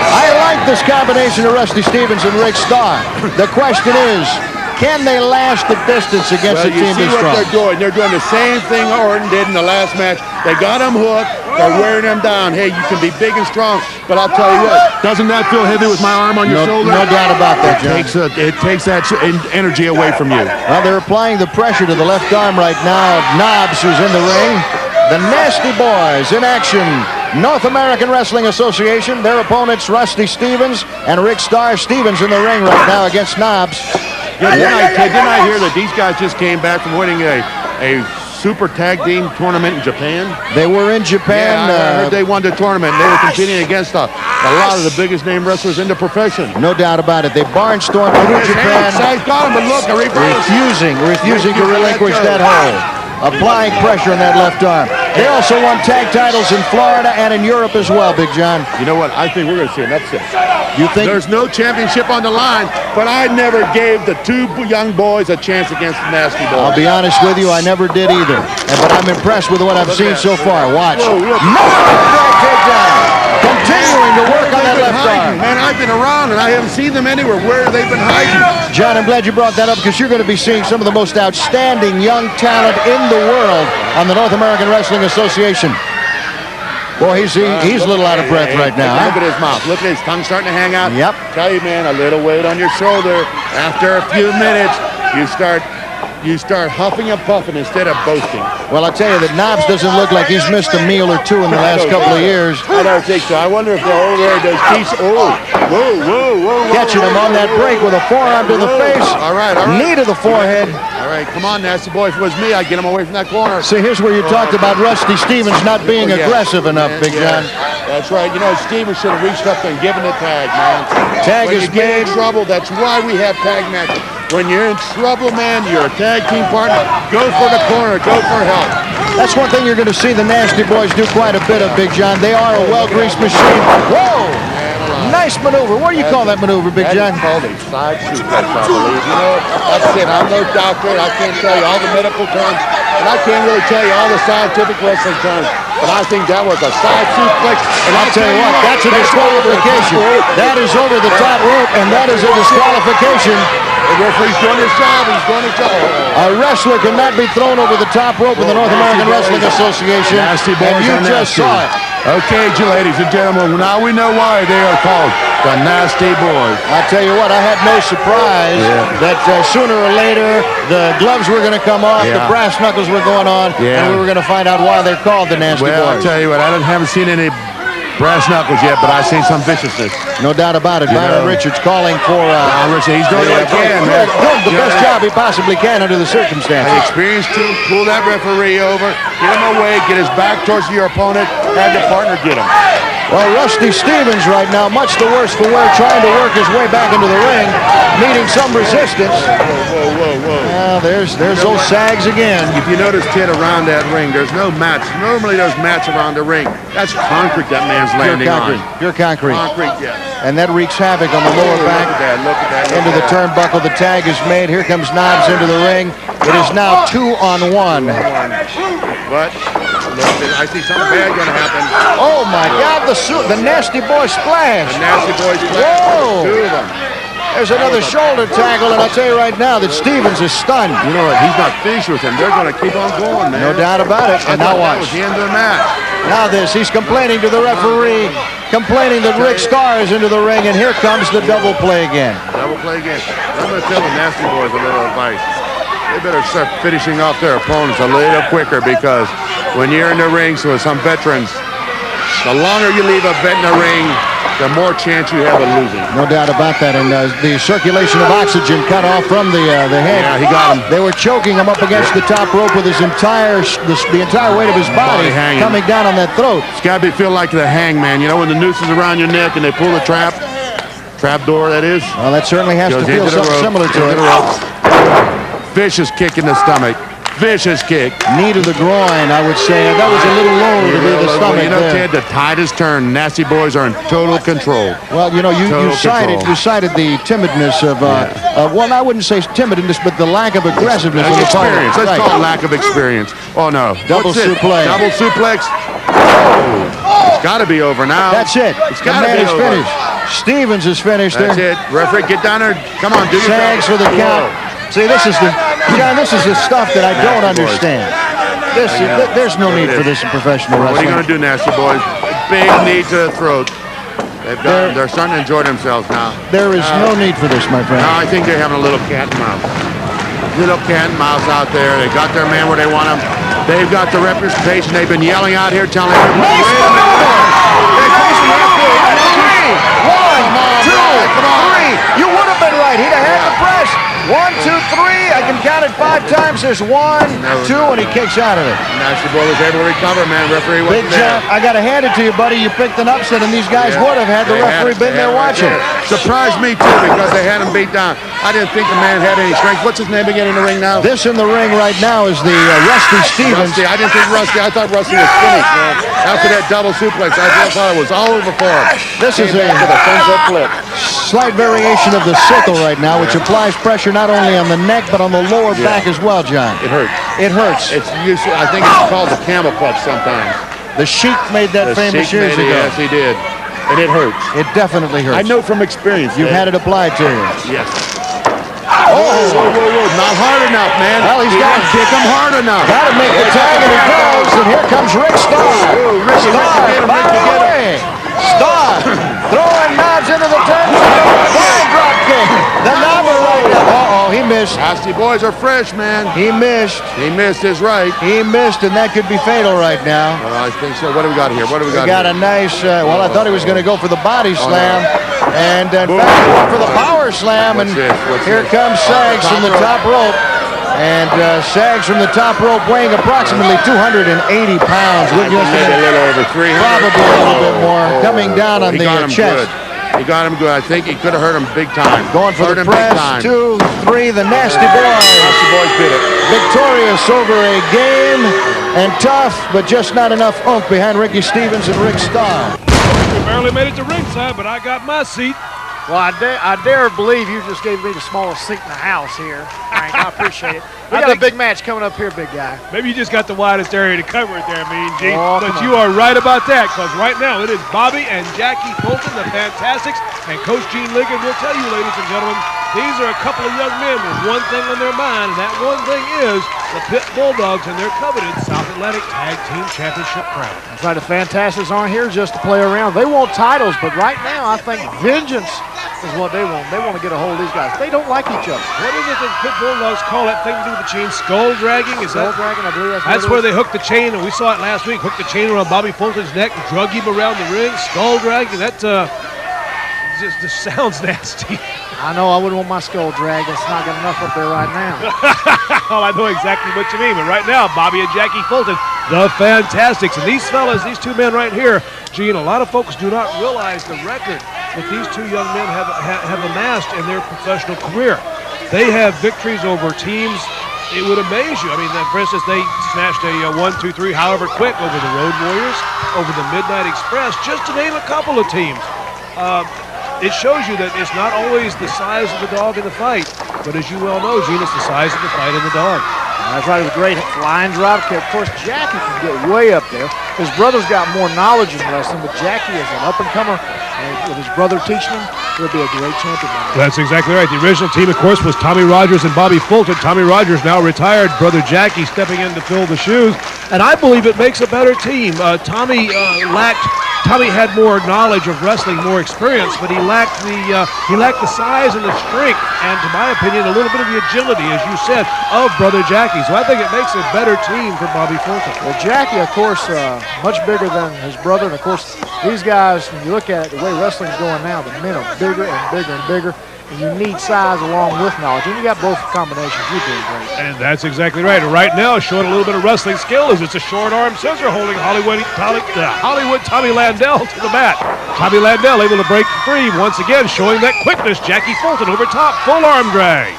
I like this combination of Rusty Stevens and Rick Starr. The question is, can they last the distance against a team this strong? What they're doing. They're doing the same thing Orton did in the last match. They got him hooked. They're wearing him down. Hey, you can be big and strong, but I'll tell you what, doesn't that feel heavy with my arm on your shoulder? No doubt about that, John. It takes that energy away from you. Well, they're applying the pressure to the left arm right now. Knobs, who's in the ring. The Nasty Boys in action. North American Wrestling Association. Their opponents, Rusty Stevens and Rick Starr. Stevens in the ring right now against Knobs. Didn't I hear that these guys just came back from winning a super tag team tournament in Japan? They were in Japan. Yeah, I heard they won the tournament. And they were competing against a lot of the biggest name wrestlers in the profession. No doubt about it. They barnstormed through Japan. Got him, but look, refusing to relinquish that hold. Applying pressure on that left arm. They also won tag titles in Florida and in Europe as well, Big John. You know what? I think we're going to see an upset. You think? There's no championship on the line, but I never gave the two young boys a chance against the Nasty Boys. I'll be honest with you, I never did either. But I'm impressed with what I've seen so far. Watch. Takedown. Continuing to work on that left arm. Man, I've been around and I haven't seen them anywhere. Where have they been hiding? John, I'm glad you brought that up because you're going to be seeing some of the most outstanding young talent in the world on the North American Wrestling Association. Boy, he's a little out of breath right now. Look at his mouth. Look at his tongue starting to hang out. Yep. Tell you, man, a little weight on your shoulder. After a few minutes, you start huffing and puffing instead of boasting. Well, I'll tell you that Knobs doesn't look like he's missed a meal or two in the last couple of years. I don't think so. I wonder if they're over there. Those teeth. Whoa. Catching him on that break with a forearm to the face. All right. Knee to the forehead. All right, come on, Nasty Boy. If it was me, I'd get him away from that corner. See, here's where you talked about Rusty Stevens not being aggressive enough, Big John. That's right. You know, Stevens should have reached up and given the tag, man. Tag is made. In trouble, that's why we have tag matches. When you're in trouble, man, you're a tag team partner. Go for the corner. Go for help. That's one thing you're going to see the Nasty Boys do quite a bit of, Big John. They are a well-greased machine. Whoa! Nice maneuver. What do you call that maneuver, Big John? That's called a side suplex, I believe. You know, that's it. I'm no doctor. I can't tell you all the medical terms, and I can't really tell you all the scientific wrestling terms. But I think that was a side suplex. And I'll tell you what, that's a disqualification. That is over the top rope, and that is a disqualification. The referee's doing his job. He's doing his job. A wrestler cannot be thrown over the top rope in the North American Wrestling Association. Nasty Boys, and you just saw it. Okay, ladies and gentlemen, now we know why they are called the Nasty Boys. I tell you what, I had no surprise that sooner or later the gloves were going to come off, the brass knuckles were going on, and we were going to find out why they're called the Nasty Boys. Well, I'll tell you what, haven't seen any brass knuckles yet, but I've seen some viciousness. No doubt about it. Byron Richards calling for... Richards, he's doing what he can, man. Doing the best job he possibly can under the circumstances. An experienced team, pull that referee over, get him away, get his back towards your opponent, have your partner get him. Well, Rusty Stevens right now, much the worse for wear, trying to work his way back into the ring, meeting some resistance. Well, there's those sags again. If you notice, Ted, around that ring, there's no mats. Normally there's mats around the ring. That's concrete that man's landing on. Pure concrete. Concrete, yeah. And that wreaks havoc on the lower back. Look at that. Into the turnbuckle. The tag is made. Here comes Knobs into the ring. It is now 2-on-1. But I see something bad going to happen. Oh, my God. The Nasty Boy splash. The Nasty Boy splash. Whoa. Two of them. There's another shoulder tackle, and I'll tell you right now that Stevens is stunned. You know what? He's not finished with him. They're going to keep on going, man. No doubt about it. And now watch. That was the end of the match. Now he's complaining to the referee, complaining that Rick Starr is into the ring, and here comes the double play again. Double play again. I'm going to tell the Nasty Boys a little advice. They better start finishing off their opponents a little quicker, because when you're in the ring, so with some veterans, the longer you leave a vet in the ring, the more chance you have of losing. No doubt about that. And the circulation of oxygen cut off from the head. Yeah, he got him. They were choking him up against the top rope with his entire weight of his body coming down on that throat. It's got to feel like the hangman. You know, when the noose is around your neck and they pull the trap door, that is. Well, that certainly has to feel something similar to it. Vicious kick in the stomach. Vicious kick. Knee to the groin, I would say. That was a little low to be the stomach. You know, Ted, the tide has turned. Nasty Boys are in total control. Well, you know, you cited the timidness of, well, I wouldn't say timidness, but the lack of aggressiveness of the experience. Let's call it lack of experience. Oh, no. Double suplex. Double suplex. Oh, it's got to be over now. That's it. It's got to be over. Finished. Stevens is finished there. That's it. Referee, get down there. Come on, do your Sags for the count. See, this is the stuff that I don't understand. There's no need for this in professional wrestling. What are you going to do, Nasty Boys? Big knee to the throat. They're starting to enjoy themselves now. There is no need for this, my friend. No, I think they're having a little cat and mouse. Little cat and mouse out there. They got their man where they want him. They've got the representation. They've been yelling out here, telling everybody. Nice Come on. 3. You would have been right. He'd have had the press. 1, 2, 3. I can count it 5 times. There's 1, 2, and he kicks out of it. Nasty Boy was able to recover, man. Referee wasn't there. I got to hand it to you, buddy. You picked an upset, and these guys would have had the referee been there watching. Surprised me, too, because they had him beat down. I didn't think the man had any strength. What's his name again in the ring now? This in the ring right now is the Rusty Stevens. Rusty. I didn't think Rusty. I thought Rusty was finished, man. After that double suplex, I thought it was all over for him. This is a slight variation of the sickle right now, which applies pressure not only on the neck, but on the lower back as well, John. It hurts. It hurts. It's usually, I think it's called the camel clutch sometimes. The Sheik made that famous years ago. Yes, he did. And it hurts. It definitely hurts. I know from experience. You've had it applied to you. Yes. Whoa. Not hard enough, man. Well, he's got to kick him hard enough. Got to make the tag, and he goes. And here comes Rick Starr. Starr throwing knobs into the turnbuckle. Flying drop kick. The knob right now. He missed. Nasty Boys are fresh, man. He missed. He missed his right. He missed, and that could be fatal right now. I think so. What do we got here? We got a nice, I thought he was going to go for the body slam. And in fact, he went for the power slam. And here comes Sags from the top rope. And Sags from the top rope weighing approximately 280 pounds. Wouldn't you say? A little over 300. Probably a little bit more. Coming down on the chest. He got him good. I think he could have hurt him big time. Going for the press. 2, 3. The Nasty Boys. Nasty Boys did it. Victorious over a game and tough, but just not enough oomph behind Ricky Stevens and Rick Starr. We barely made it to ringside, but I got my seat. Well, I dare believe you just gave me the smallest seat in the house here, Frank. I appreciate it. We got a big match coming up here, big guy. Maybe you just got the widest area to cover it there, Mean Gene. Oh, but you are right about that, because right now it is Bobby and Jackie Fulton, the Fantastics, and Coach Gene Ligon will tell you, ladies and gentlemen, these are a couple of young men with one thing on their mind, and that one thing is the Pit Bulldogs and their coveted South Atlantic Tag Team Championship crown. That's right, the Fantastics aren't here just to play around. They want titles, but right now I think vengeance is what they want. They want to get a hold of these guys. They don't like each other. What is it that Pit Bulldogs call that thing to do with the chain? Skull dragging? Skull dragging, I believe that's where they hooked the chain, and we saw it last week. Hooked the chain around Bobby Fulton's neck, drug him around the ring. Skull dragging. That just sounds nasty. I know. I wouldn't want my skull dragged. It's not got enough up there right now. Well, I know exactly what you mean, but right now, Bobby and Jackie Fulton, the Fantastics, and these fellas, these two men right here, Gene, a lot of folks do not realize the record that these two young men have amassed in their professional career. They have victories over teams. It would amaze you. I mean, for instance, they snatched a 1, 2, 3, however quick over the Road Warriors, over the Midnight Express, just to name a couple of teams. It shows you that it's not always the size of the dog in the fight, but as you well know, Gene, it's the size of the fight in the dog. That's right, it was a great flying drop kick. Of course, Jackie can get way up there. His brother's got more knowledge in wrestling, but Jackie is an up-and-comer. And with his brother teaching him, he'll be a great champion. That's exactly right. The original team, of course, was Tommy Rogers and Bobby Fulton. Tommy Rogers now retired. Brother Jackie stepping in to fill the shoes. And I believe it makes a better team. Tommy had more knowledge of wrestling, more experience, but he lacked the size and the strength, and to my opinion, a little bit of the agility, as you said, of Brother Jackie. So I think it makes a better team for Bobby Fulton. Well, Jackie, of course, much bigger than his brother, and of course, these guys, when you look at it, the way wrestling's going now, the men are bigger and bigger and bigger. And you need size along with knowledge. And you got both combinations. You're doing great. And that's exactly right. Right now, showing a little bit of wrestling skill as it's a short arm scissor holding Hollywood Tommy Landell to the mat. Tommy Landell able to break free once again, showing that quickness. Jackie Fulton over top, full arm drag.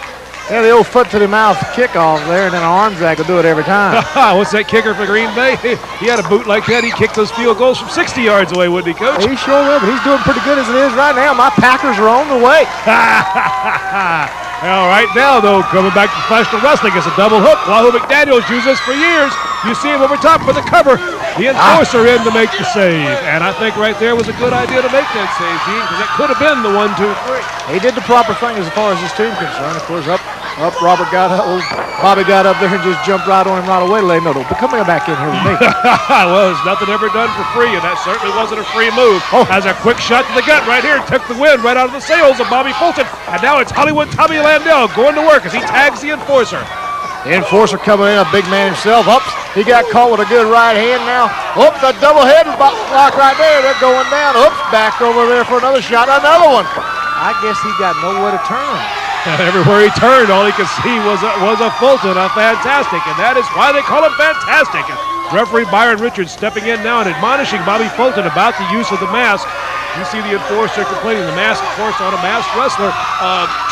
Yeah, the old foot to the mouth kickoff there, and then an arm drag will do it every time. What's that kicker for Green Bay? He had a boot like that. He kicked those field goals from 60 yards away, wouldn't he, Coach? He sure will, but he's doing pretty good as it is right now. My Packers are on the way. Well, right now, though, coming back to professional wrestling, it's a double hook. Wahoo McDaniels used this for years. You see him over top for the cover. The Enforcer in to make the save. And I think right there was a good idea to make that save, Gene, because it could have been the 1, 2, 3. He did the proper thing as far as his team concerned. Of course, Bobby got up there and just jumped right on him right away to let him know, don't be coming back in here with me. Well, there's nothing ever done for free, and that certainly wasn't a free move. As a quick shot to the gut right here, took the wind right out of the sails of Bobby Fulton. And now it's Hollywood Tommy Landell going to work as he tags the Enforcer. The Enforcer coming in, a big man himself. Oops, he got caught with a good right hand now. Oops, a double head block right there. They're going down. Oops, back over there for another shot. Another one. I guess he got nowhere to turn. Everywhere he turned, all he could see was a Fulton, a Fantastic, and that is why they call him Fantastic. And referee Byron Richards stepping in now and admonishing Bobby Fulton about the use of the mask. You see the Enforcer complaining. The mask, of course, on a masked wrestler,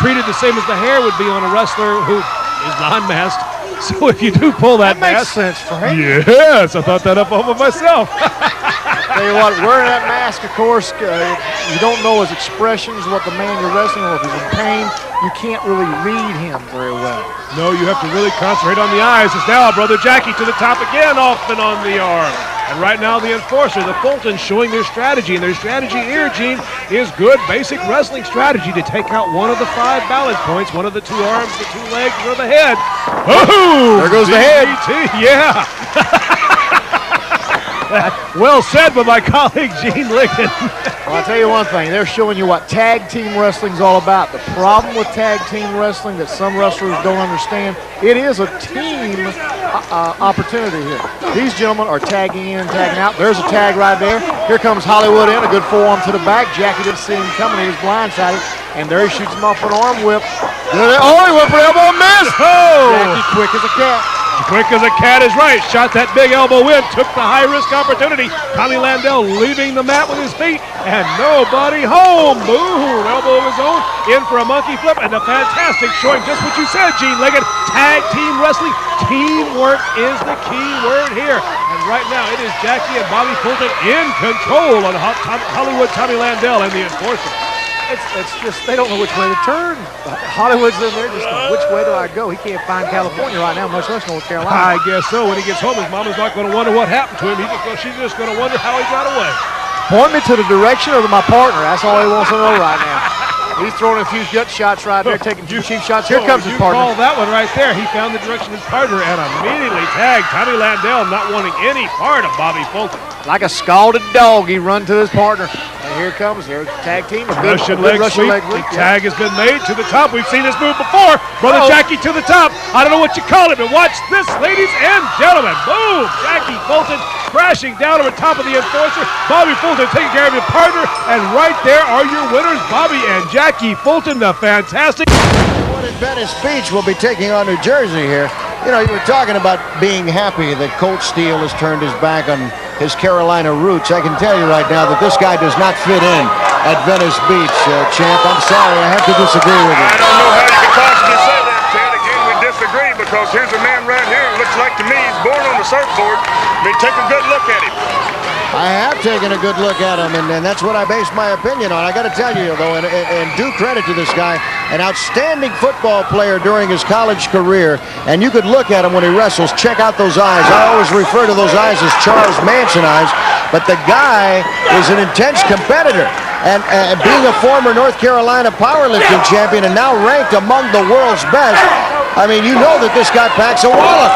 treated the same as the hair would be on a wrestler who is non-masked. So if you do pull that makes mask, sense for him. Yes, I thought that up over myself. Tell you what, wearing that mask, of course, you don't know his expressions, what the man you're wrestling, or if he's in pain. You can't really read him very well. No, you have to really concentrate on the eyes. It's now Brother Jackie to the top again, off and on the arm. And right now the Enforcer, the Fulton, showing their strategy. And their strategy here, Gene, is good basic wrestling strategy to take out one of the 5 balance points, one of the 2 arms, the 2 legs, or the head. Oh, there goes the head. Yeah. Well said by my colleague, Gene Ligon. Well, I'll tell you one thing. They're showing you what tag team wrestling's all about. The problem with tag team wrestling that some wrestlers don't understand, it is a team opportunity here. These gentlemen are tagging in and tagging out. There's a tag right there. Here comes Hollywood in, a good forearm to the back. Jackie didn't see him coming. He was blindsided. And there he shoots him off an arm whip. Oh, he went for the elbow and missed. Oh! Jackie quick as a cat. Quick as a cat is right. Shot that big elbow in. Took the high-risk opportunity. Tommy Landell leaving the mat with his feet. And nobody home. Boom. Elbow of his own. In for a monkey flip. And the Fantastic showing just what you said, Gene Ligon. Tag team wrestling. Teamwork is the key word here. And right now it is Jackie and Bobby Fulton in control on Hollywood Tommy Landell and the Enforcer. It's just, they don't know which way to turn. Hollywood's in there just going, which way do I go? He can't find California right now, much less North Carolina. I guess so. When he gets home, his mama's not going to wonder what happened to him. She's just going to wonder how he got away. Point me to the direction of my partner. That's all he wants to know right now. He's throwing a few gut shots right there, taking 2 cheap shots. Here comes his partner. You call that one right there. He found the direction of his partner and immediately tagged Tommy Landell, not wanting any part of Bobby Fulton. Like a scalded dog, he run to his partner. And here comes their tag team. Russian leg sweep. The tag has been made to the top. We've seen this move before. Brother Jackie to the top. I don't know what you call it, but watch this, ladies and gentlemen. Boom! Jackie Fulton crashing down over top of the Enforcer. Bobby Fulton taking care of his partner. And right there are your winners, Bobby and Jackie Fulton, the Fantastic. What in Venice Beach will be taking on New Jersey here. You know, you were talking about being happy that Colt Steele has turned his back on his Carolina roots. I can tell you right now that this guy does not fit in at Venice Beach, champ. I'm sorry, I have to disagree with you. I don't know how you can possibly say that, Ted. Again, we disagree because here's a man right here who looks like to me he's born on the surfboard. I mean, take a good look at him. I have taken a good look at him, and that's what I based my opinion on. I got to tell you, though, and due credit to this guy, an outstanding football player during his college career, and you could look at him when he wrestles. Check out those eyes. I always refer to those eyes as Charles Manson eyes, but the guy is an intense competitor. And being a former North Carolina powerlifting champion and now ranked among the world's best, I mean, you know that this guy packs a wallop.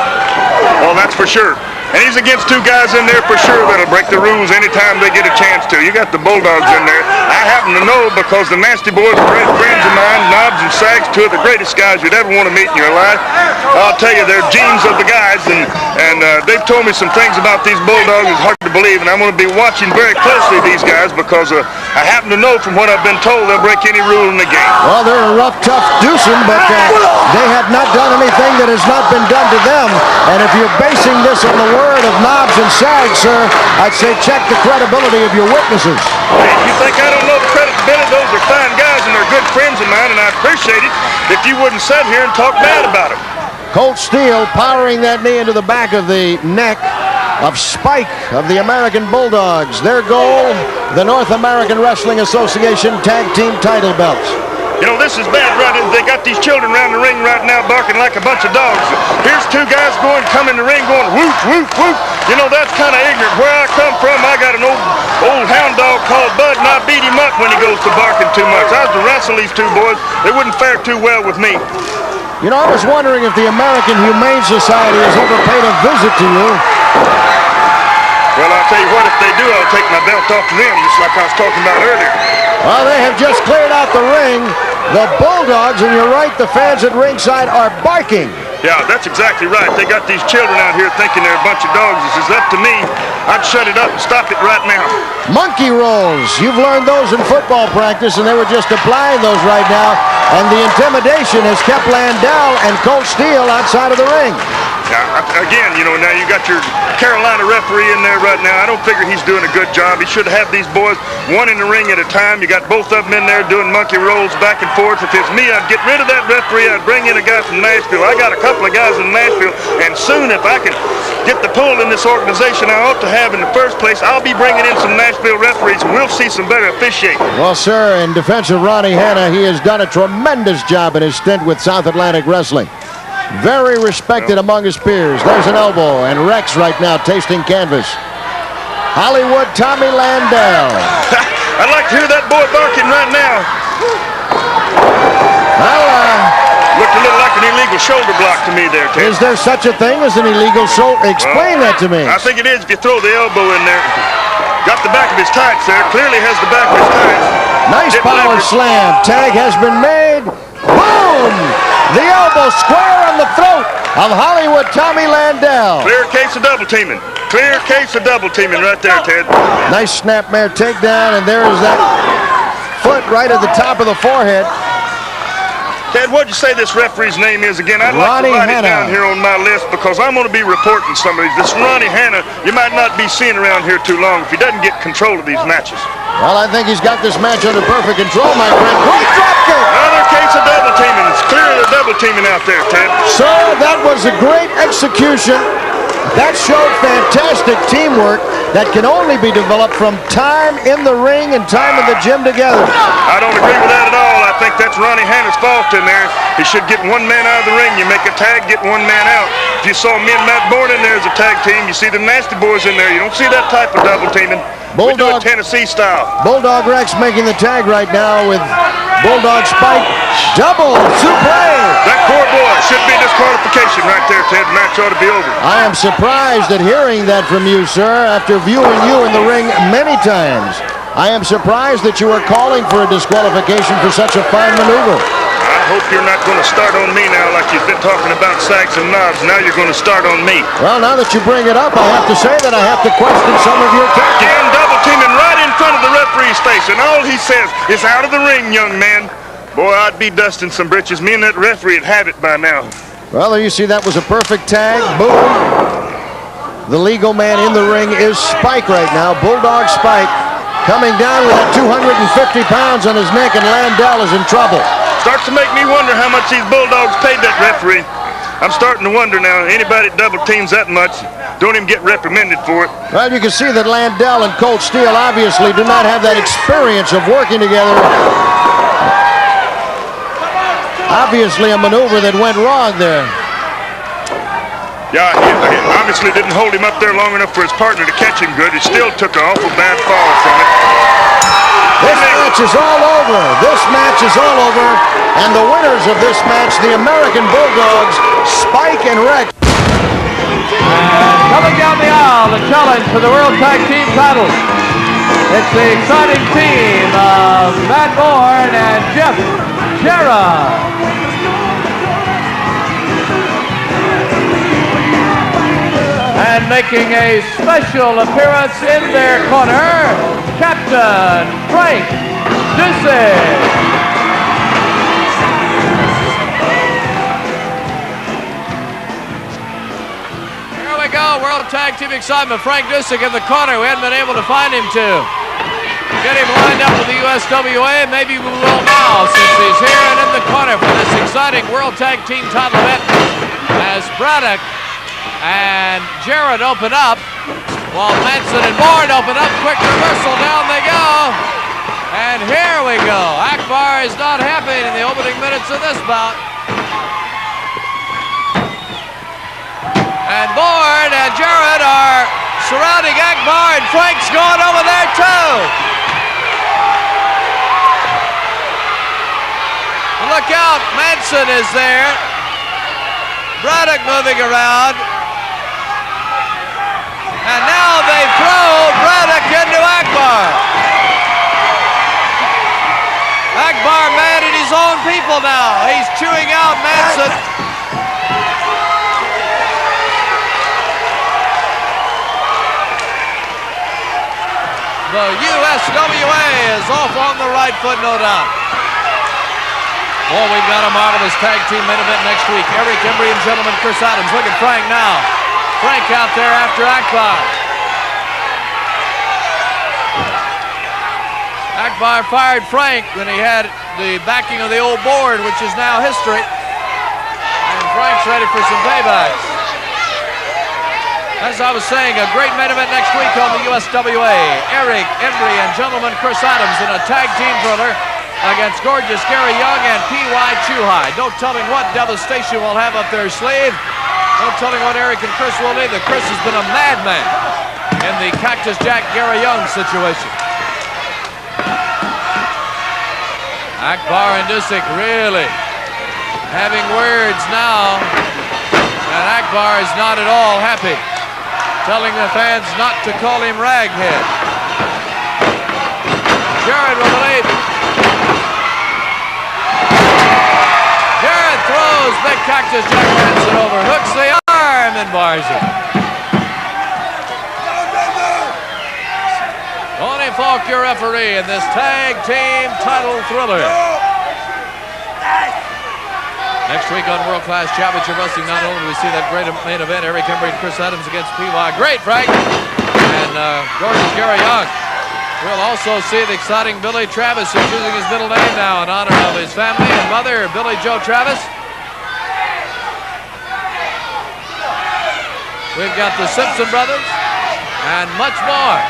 Well, that's for sure. And he's against 2 guys in there for sure that'll break the rules anytime they get a chance to. You got the Bulldogs in there. I happen to know because the Nasty Boys are great friends of mine, Knobs and Sags, 2 of the greatest guys you'd ever want to meet in your life. I'll tell you, they're genes of the guys, and they've told me some things about these Bulldogs. It's hard to believe, and I'm going to be watching very closely these guys because I happen to know from what I've been told they'll break any rule in the game. Well, they're a rough, tough doosin', but they have not done anything that has not been done to them. And if you're basing this on the word of Knobs and Sags, sir, I'd say check the credibility of your witnesses. Hey, you think I don't know the credibility? Those are fine guys, and they're good friends of mine, and I appreciate it if you wouldn't sit here and talk bad about them. Colt Steele powering that knee into the back of the neck of Spike of the American Bulldogs. Their goal, the North American Wrestling Association Tag Team title belts. You know, this is bad, right? They got these children around the ring right now barking like a bunch of dogs. Here's 2 guys come in the ring going whoop, whoop, whoop. You know, that's kind of ignorant. Where I come from, I got an old hound dog called Bud, and I beat him up when he goes to barking too much. I was to wrestle these two boys. They wouldn't fare too well with me. You know, I was wondering if the American Humane Society has ever paid a visit to you. Well, I'll tell you what, if they do, I'll take my belt off to them, just like I was talking about earlier. Well, they have just cleared out the ring. The Bulldogs, and you're right, the fans at ringside are barking. Yeah, that's exactly right. They got these children out here thinking they're a bunch of dogs. If it's up to me, I'd shut it up and stop it right now. Monkey rolls. You've learned those in football practice, and they were just applying those right now. And the intimidation has kept Landell and Colt Steele outside of the ring. Now, again, you know, now you got your Carolina referee in there right now. I don't figure he's doing a good job. He should have these boys one in the ring at a time. You got both of them in there doing monkey rolls back and forth. If it's me, I'd get rid of that referee. I'd bring in a guy from Nashville. I got a couple of guys in Nashville, and soon, if I can get the pull in this organization I ought to have in the first place, I'll be bringing in some Nashville referees, and we'll see some better officiating. Well, sir, in defense of Ronnie Hanna, he has done a tremendous job in his stint with South Atlantic Wrestling. Very respected among his peers. There's an elbow, and Rex right now tasting canvas. Hollywood Tommy Landell. I'd like to hear that boy barking right now. Well, looked a little like an illegal shoulder block to me there, Ted. Is there such a thing as an illegal shoulder? Explain that to me. I think it is if you throw the elbow in there. Got the back of his tights there. Clearly has the back of his tights. Nice power slam. Tag has been made. Boom! The elbow square on the throat of Hollywood Tommy Landell. Clear case of double teaming. Clear case of double teaming right there, Ted. Nice snapmare takedown, and there is that foot right at the top of the forehead. Ted, what'd you say this referee's name is again? I'd like Ronnie to write Hanna. it down here on my list because I'm going to be reporting some of these. This Ronnie Hanna, you might not be seeing around here too long if he doesn't get control of these matches. Well, I think he's got this match under perfect control, my friend. Great drop kick! Another case of double teaming. It's clear the double teaming out there, Ted. Sir, that was a great execution. That showed fantastic teamwork that can only be developed from time in the ring and time in the gym together. I don't agree with that at all. I think that's Ronnie Hanna's fault in there. He should get one man out of the ring. You make a tag, get one man out. If you saw me and Matt Bourne in there as a tag team, you see the Nasty Boys in there. You don't see that type of double teaming. We do it Tennessee style. Bulldog Rex making the tag right now with Bulldog Spike. Double suplex. That poor boy should be disqualification right there, Ted. The match ought to be over. I am surprised at hearing that from you, sir, after viewing you in the ring many times. I am surprised that you are calling for a disqualification for such a fine maneuver. I hope you're not going to start on me now like you've been talking about Sags and Knobs. Now you're going to start on me. Well, now that you bring it up, I have to say that I have to question some of your tactics. Again, double teaming right in front of the referee's face, and all he says is out of the ring, young man. Boy, I'd be dusting some britches. Me and that referee would have it by now. Well, there you see that was a perfect tag. Boom. The legal man in the ring is Spike right now. Bulldog Spike coming down with that 250 pounds on his neck, and Landell is in trouble. Starts to make me wonder how much these Bulldogs paid that referee. I'm starting to wonder now. Anybody that double teams that much, don't even get reprimanded for it. Well, you can see that Landell and Colt Steele obviously do not have that experience of working together. Obviously a maneuver that went wrong there. Yeah, he obviously didn't hold him up there long enough for his partner to catch him good. He still took an awful bad fall from it. This match is all over. This match is all over. And the winners of this match, the American Bulldogs, Spike and Rex. And coming down the aisle, the challenge for the World Tag Team titles. It's the exciting team of Matt Bourne and Jeff Jarrett. And making a special appearance in their corner, Captain Frank Dusek. Here we go, World Tag Team excitement. Frank Dusek in the corner. We hadn't been able to find him to get him lined up with the USWA. Maybe we will now, since he's here and in the corner for this exciting World Tag Team title event as Braddock and Jarrett open up, while Manson and Bourne open up. Quick reversal, down they go. And here we go. Akbar is not happy in the opening minutes of this bout. And Bourne and Jarrett are surrounding Akbar, and Frank's going over there too. Look out, Manson is there. Braddock moving around. And now they throw Braddock into Akbar. Akbar mad at his own people now. He's chewing out Manson. The USWA is off on the right foot, no doubt. Well, we've got a marvelous tag team main event next week. Eric Embry and gentleman Chris Adams. Look at Frank now. Frank out there after Akbar. Akbar fired Frank when he had the backing of the old board, which is now history. And Frank's ready for some paybacks. As I was saying, a great main event next week on the USWA. Eric Embry and gentleman Chris Adams in a tag team thriller against gorgeous Gary Young and P.Y. Chuhai. No telling what devastation will have up their sleeve. No telling what Eric and Chris will either. Chris has been a madman in the Cactus Jack Gary Young situation. Akbar and Disick really having words now. And Akbar is not at all happy, telling the fans not to call him Raghead. Jarrett with the lead. Jarrett throws big Cactus Jack Manson over, hooks the arm and bars it. Tony Falk, your referee in this tag team title thriller. Next week on World Class Championship Wrestling, not only do we see that great main event, Eric Embry and Chris Adams against P.Y. Great, Frank! And gorgeous Gary Young. We'll also see the exciting Billy Travis, who's using his middle name now in honor of his family and mother, Billy Joe Travis. We've got the Simpson brothers and much more.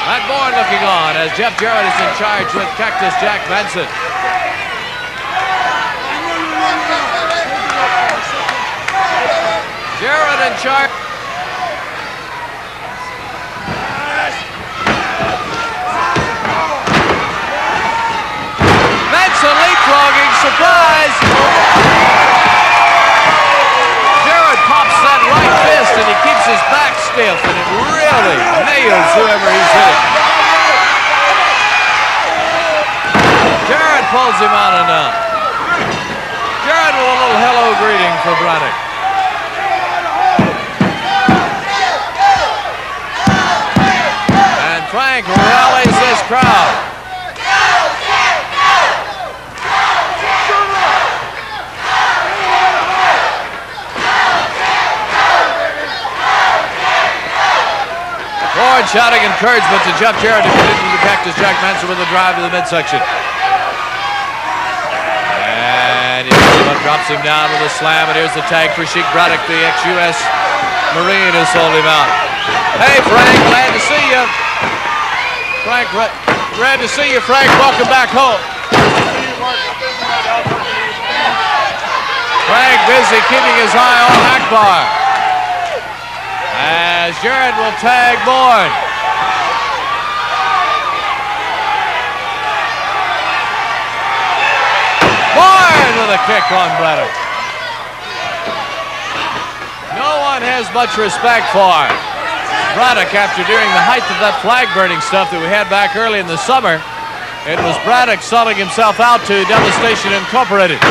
Matt Bourne looking on as Jeff Jarrett is in charge with Cactus Jack Manson. Jarrett in charge. Manson leapfrogging, surprise! Jarrett pops that right fist and he keeps his back stiff, and it really nails whoever he's hitting. Jarrett pulls him out and down. Jarrett with a little hello greeting for Braddock. And Frank rallies this crowd. Bourne shouting encouragement to Jeff Jarrett to continue the Cactus Jack Manson with a drive to the midsection. And he drops him down with a slam, and here's the tag for Sheik Braddock, the ex-US Marine who sold him out. Hey, Frank, glad to see you. Frank, glad to see you, Frank. Welcome back home. Frank busy keeping his eye on Akbar, as Jarrett will tag Bourne. Bourne with a kick on Braddock. No one has much respect for Braddock after during the height of that flag burning stuff that we had back early in the summer. It was Braddock selling himself out to Devastation Incorporated.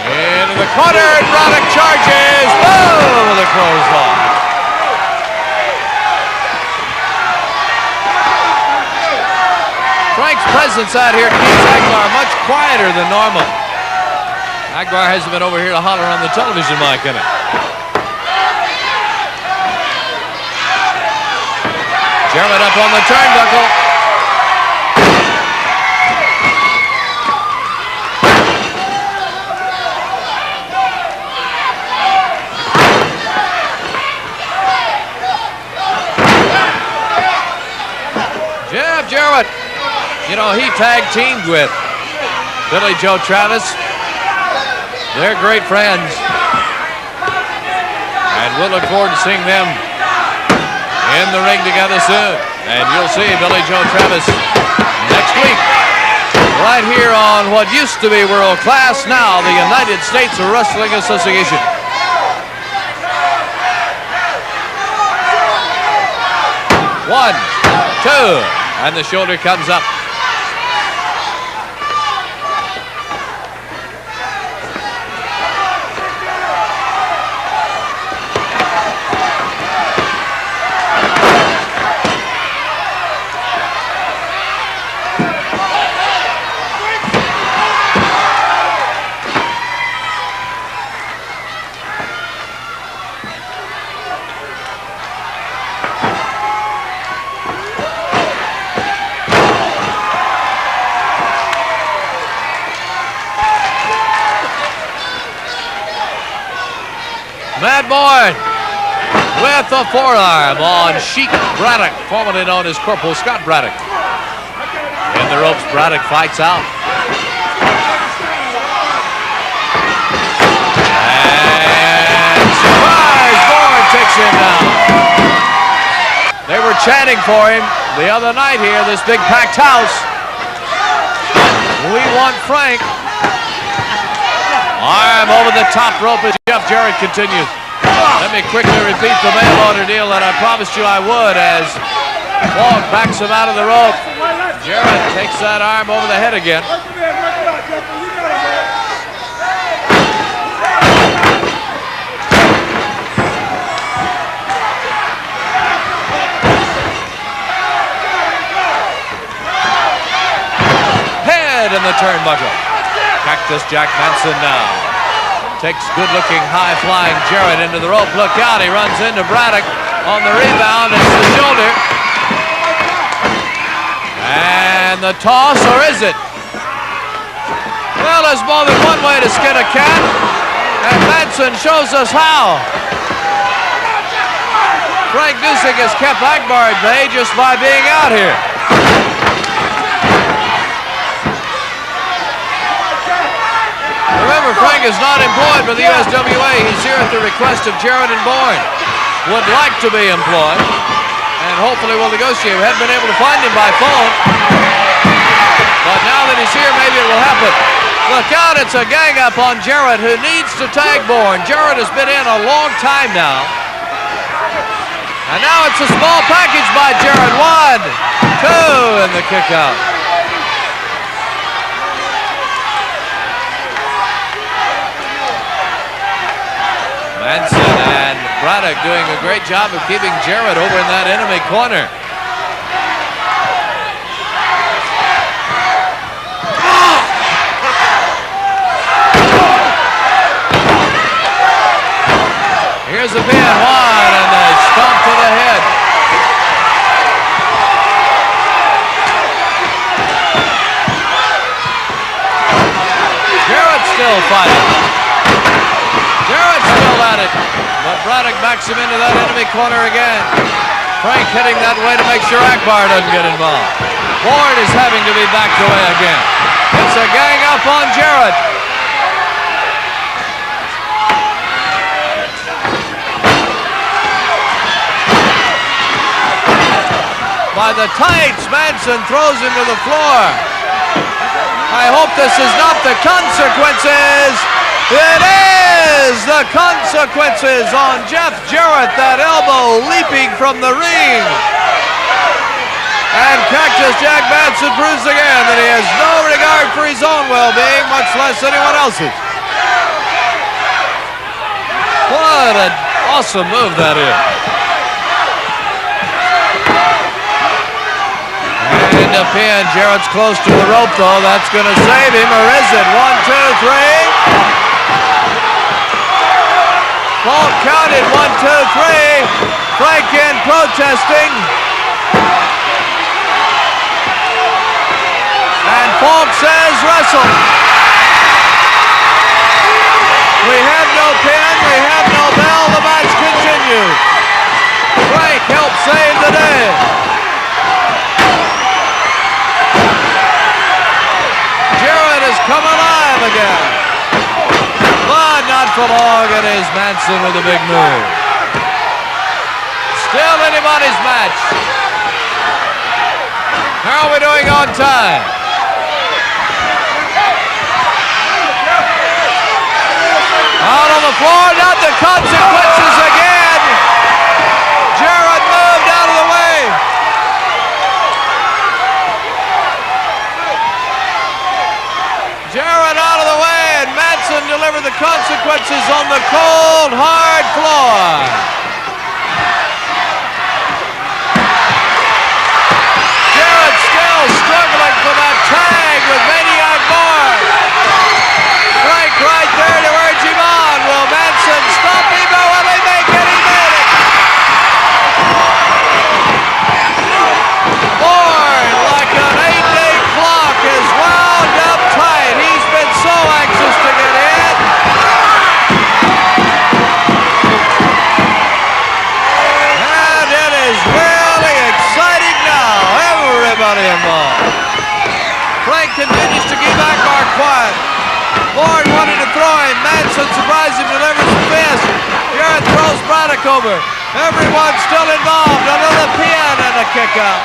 Into the corner, and Braddock charges. Boom! With a clothesline. Frank's presence out here keeps Akbar much quieter than normal. Akbar hasn't been over here to holler on the television mic, in it. Jarrett up on the turnbuckle. Jeff Jarrett, you know, he tag teamed with Billy Joe Travis. They're great friends. And we'll look forward to seeing them in the ring together soon. And you'll see Billy Joe Travis next week, right here on what used to be world class, now the United States Wrestling Association. One, two, and the shoulder comes up. Mad Boy with a forearm on Sheik Braddock, formerly known as Corporal Scott Braddock. In the ropes, Braddock fights out. And surprise, Bourne takes him down. They were chanting for him the other night here, this big packed house. We want Frank. Arm over the top rope as Jeff Jarrett continues. Let me quickly repeat the mail order deal that I promised you I would as Falk backs him out of the rope. Jarrett takes that arm over the head again. Head in the turnbuckle. Cactus Jack Manson now takes good-looking, high-flying Jarrett into the rope. Look out, he runs into Braddock on the rebound. It's the shoulder. And the toss, or is it? Well, there's more than one way to skin a cat, and Manson shows us how. Frank Dusek has kept Akbar at bay just by being out here. Remember, Frank is not employed by the USWA. He's here at the request of Jarrett and Bourne. Would like to be employed, and hopefully will negotiate. We haven't been able to find him by phone, but now that he's here, maybe it will happen. Look out, it's a gang up on Jarrett, who needs to tag Bourne. Jarrett has been in a long time now. And now it's a small package by Jarrett. 1, 2, and the kick out. Manson and Braddock doing a great job of keeping Jarrett over in that enemy corner. Here's a pin, 1, and a stomp to the head. Jarrett still fighting. Jarrett's still at it, but Braddock backs him into that enemy corner again. Frank heading that way to make sure Akbar doesn't get involved. Bourne is having to be backed away again. It's a gang up on Jarrett. By the tights, Manson throws him to the floor. I hope this is not the consequences. It is the consequences on Jeff Jarrett, that elbow leaping from the ring. And Cactus Jack Manson proves again that he has no regard for his own well-being, much less anyone else's. What an awesome move that is. And a pin. Jarrett's close to the rope, though. That's going to save him, or is it? 1, 2, 3. Falk counted 1, 2, 3. Frank in protesting. And Falk says wrestle. We have no pin, we have no bell, the match continues. Frank helped save the day. Jarrett has come alive again. But not for long, it is Manson with a big move. Still anybody's match. How are we doing on time? Out on the floor, not the consequences again. Jarrett moved out of the way. Jarrett out of the way, and Madsen delivered the consequences on the cold, hard floor. Struggling for that tag with Maniac Boy. Frank right there to urge him on. Will Madsen stop him or will he make it? He made it. Bourne, like an 8-day clock, is wound up tight. He's been so anxious to get in. And it is really exciting now. Everybody involved. Frank continues to keep Akbar quiet. Bourne wanted to throw him. Madsen surprised him, delivers the fist. Jarrett throws Braddock over. Everyone's still involved. Another pin and a kick out.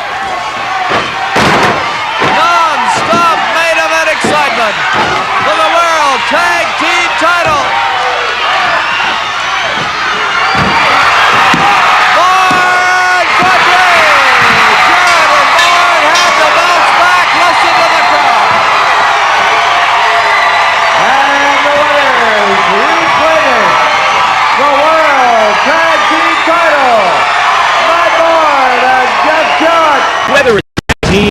Non-stop main event excitement for the World Tag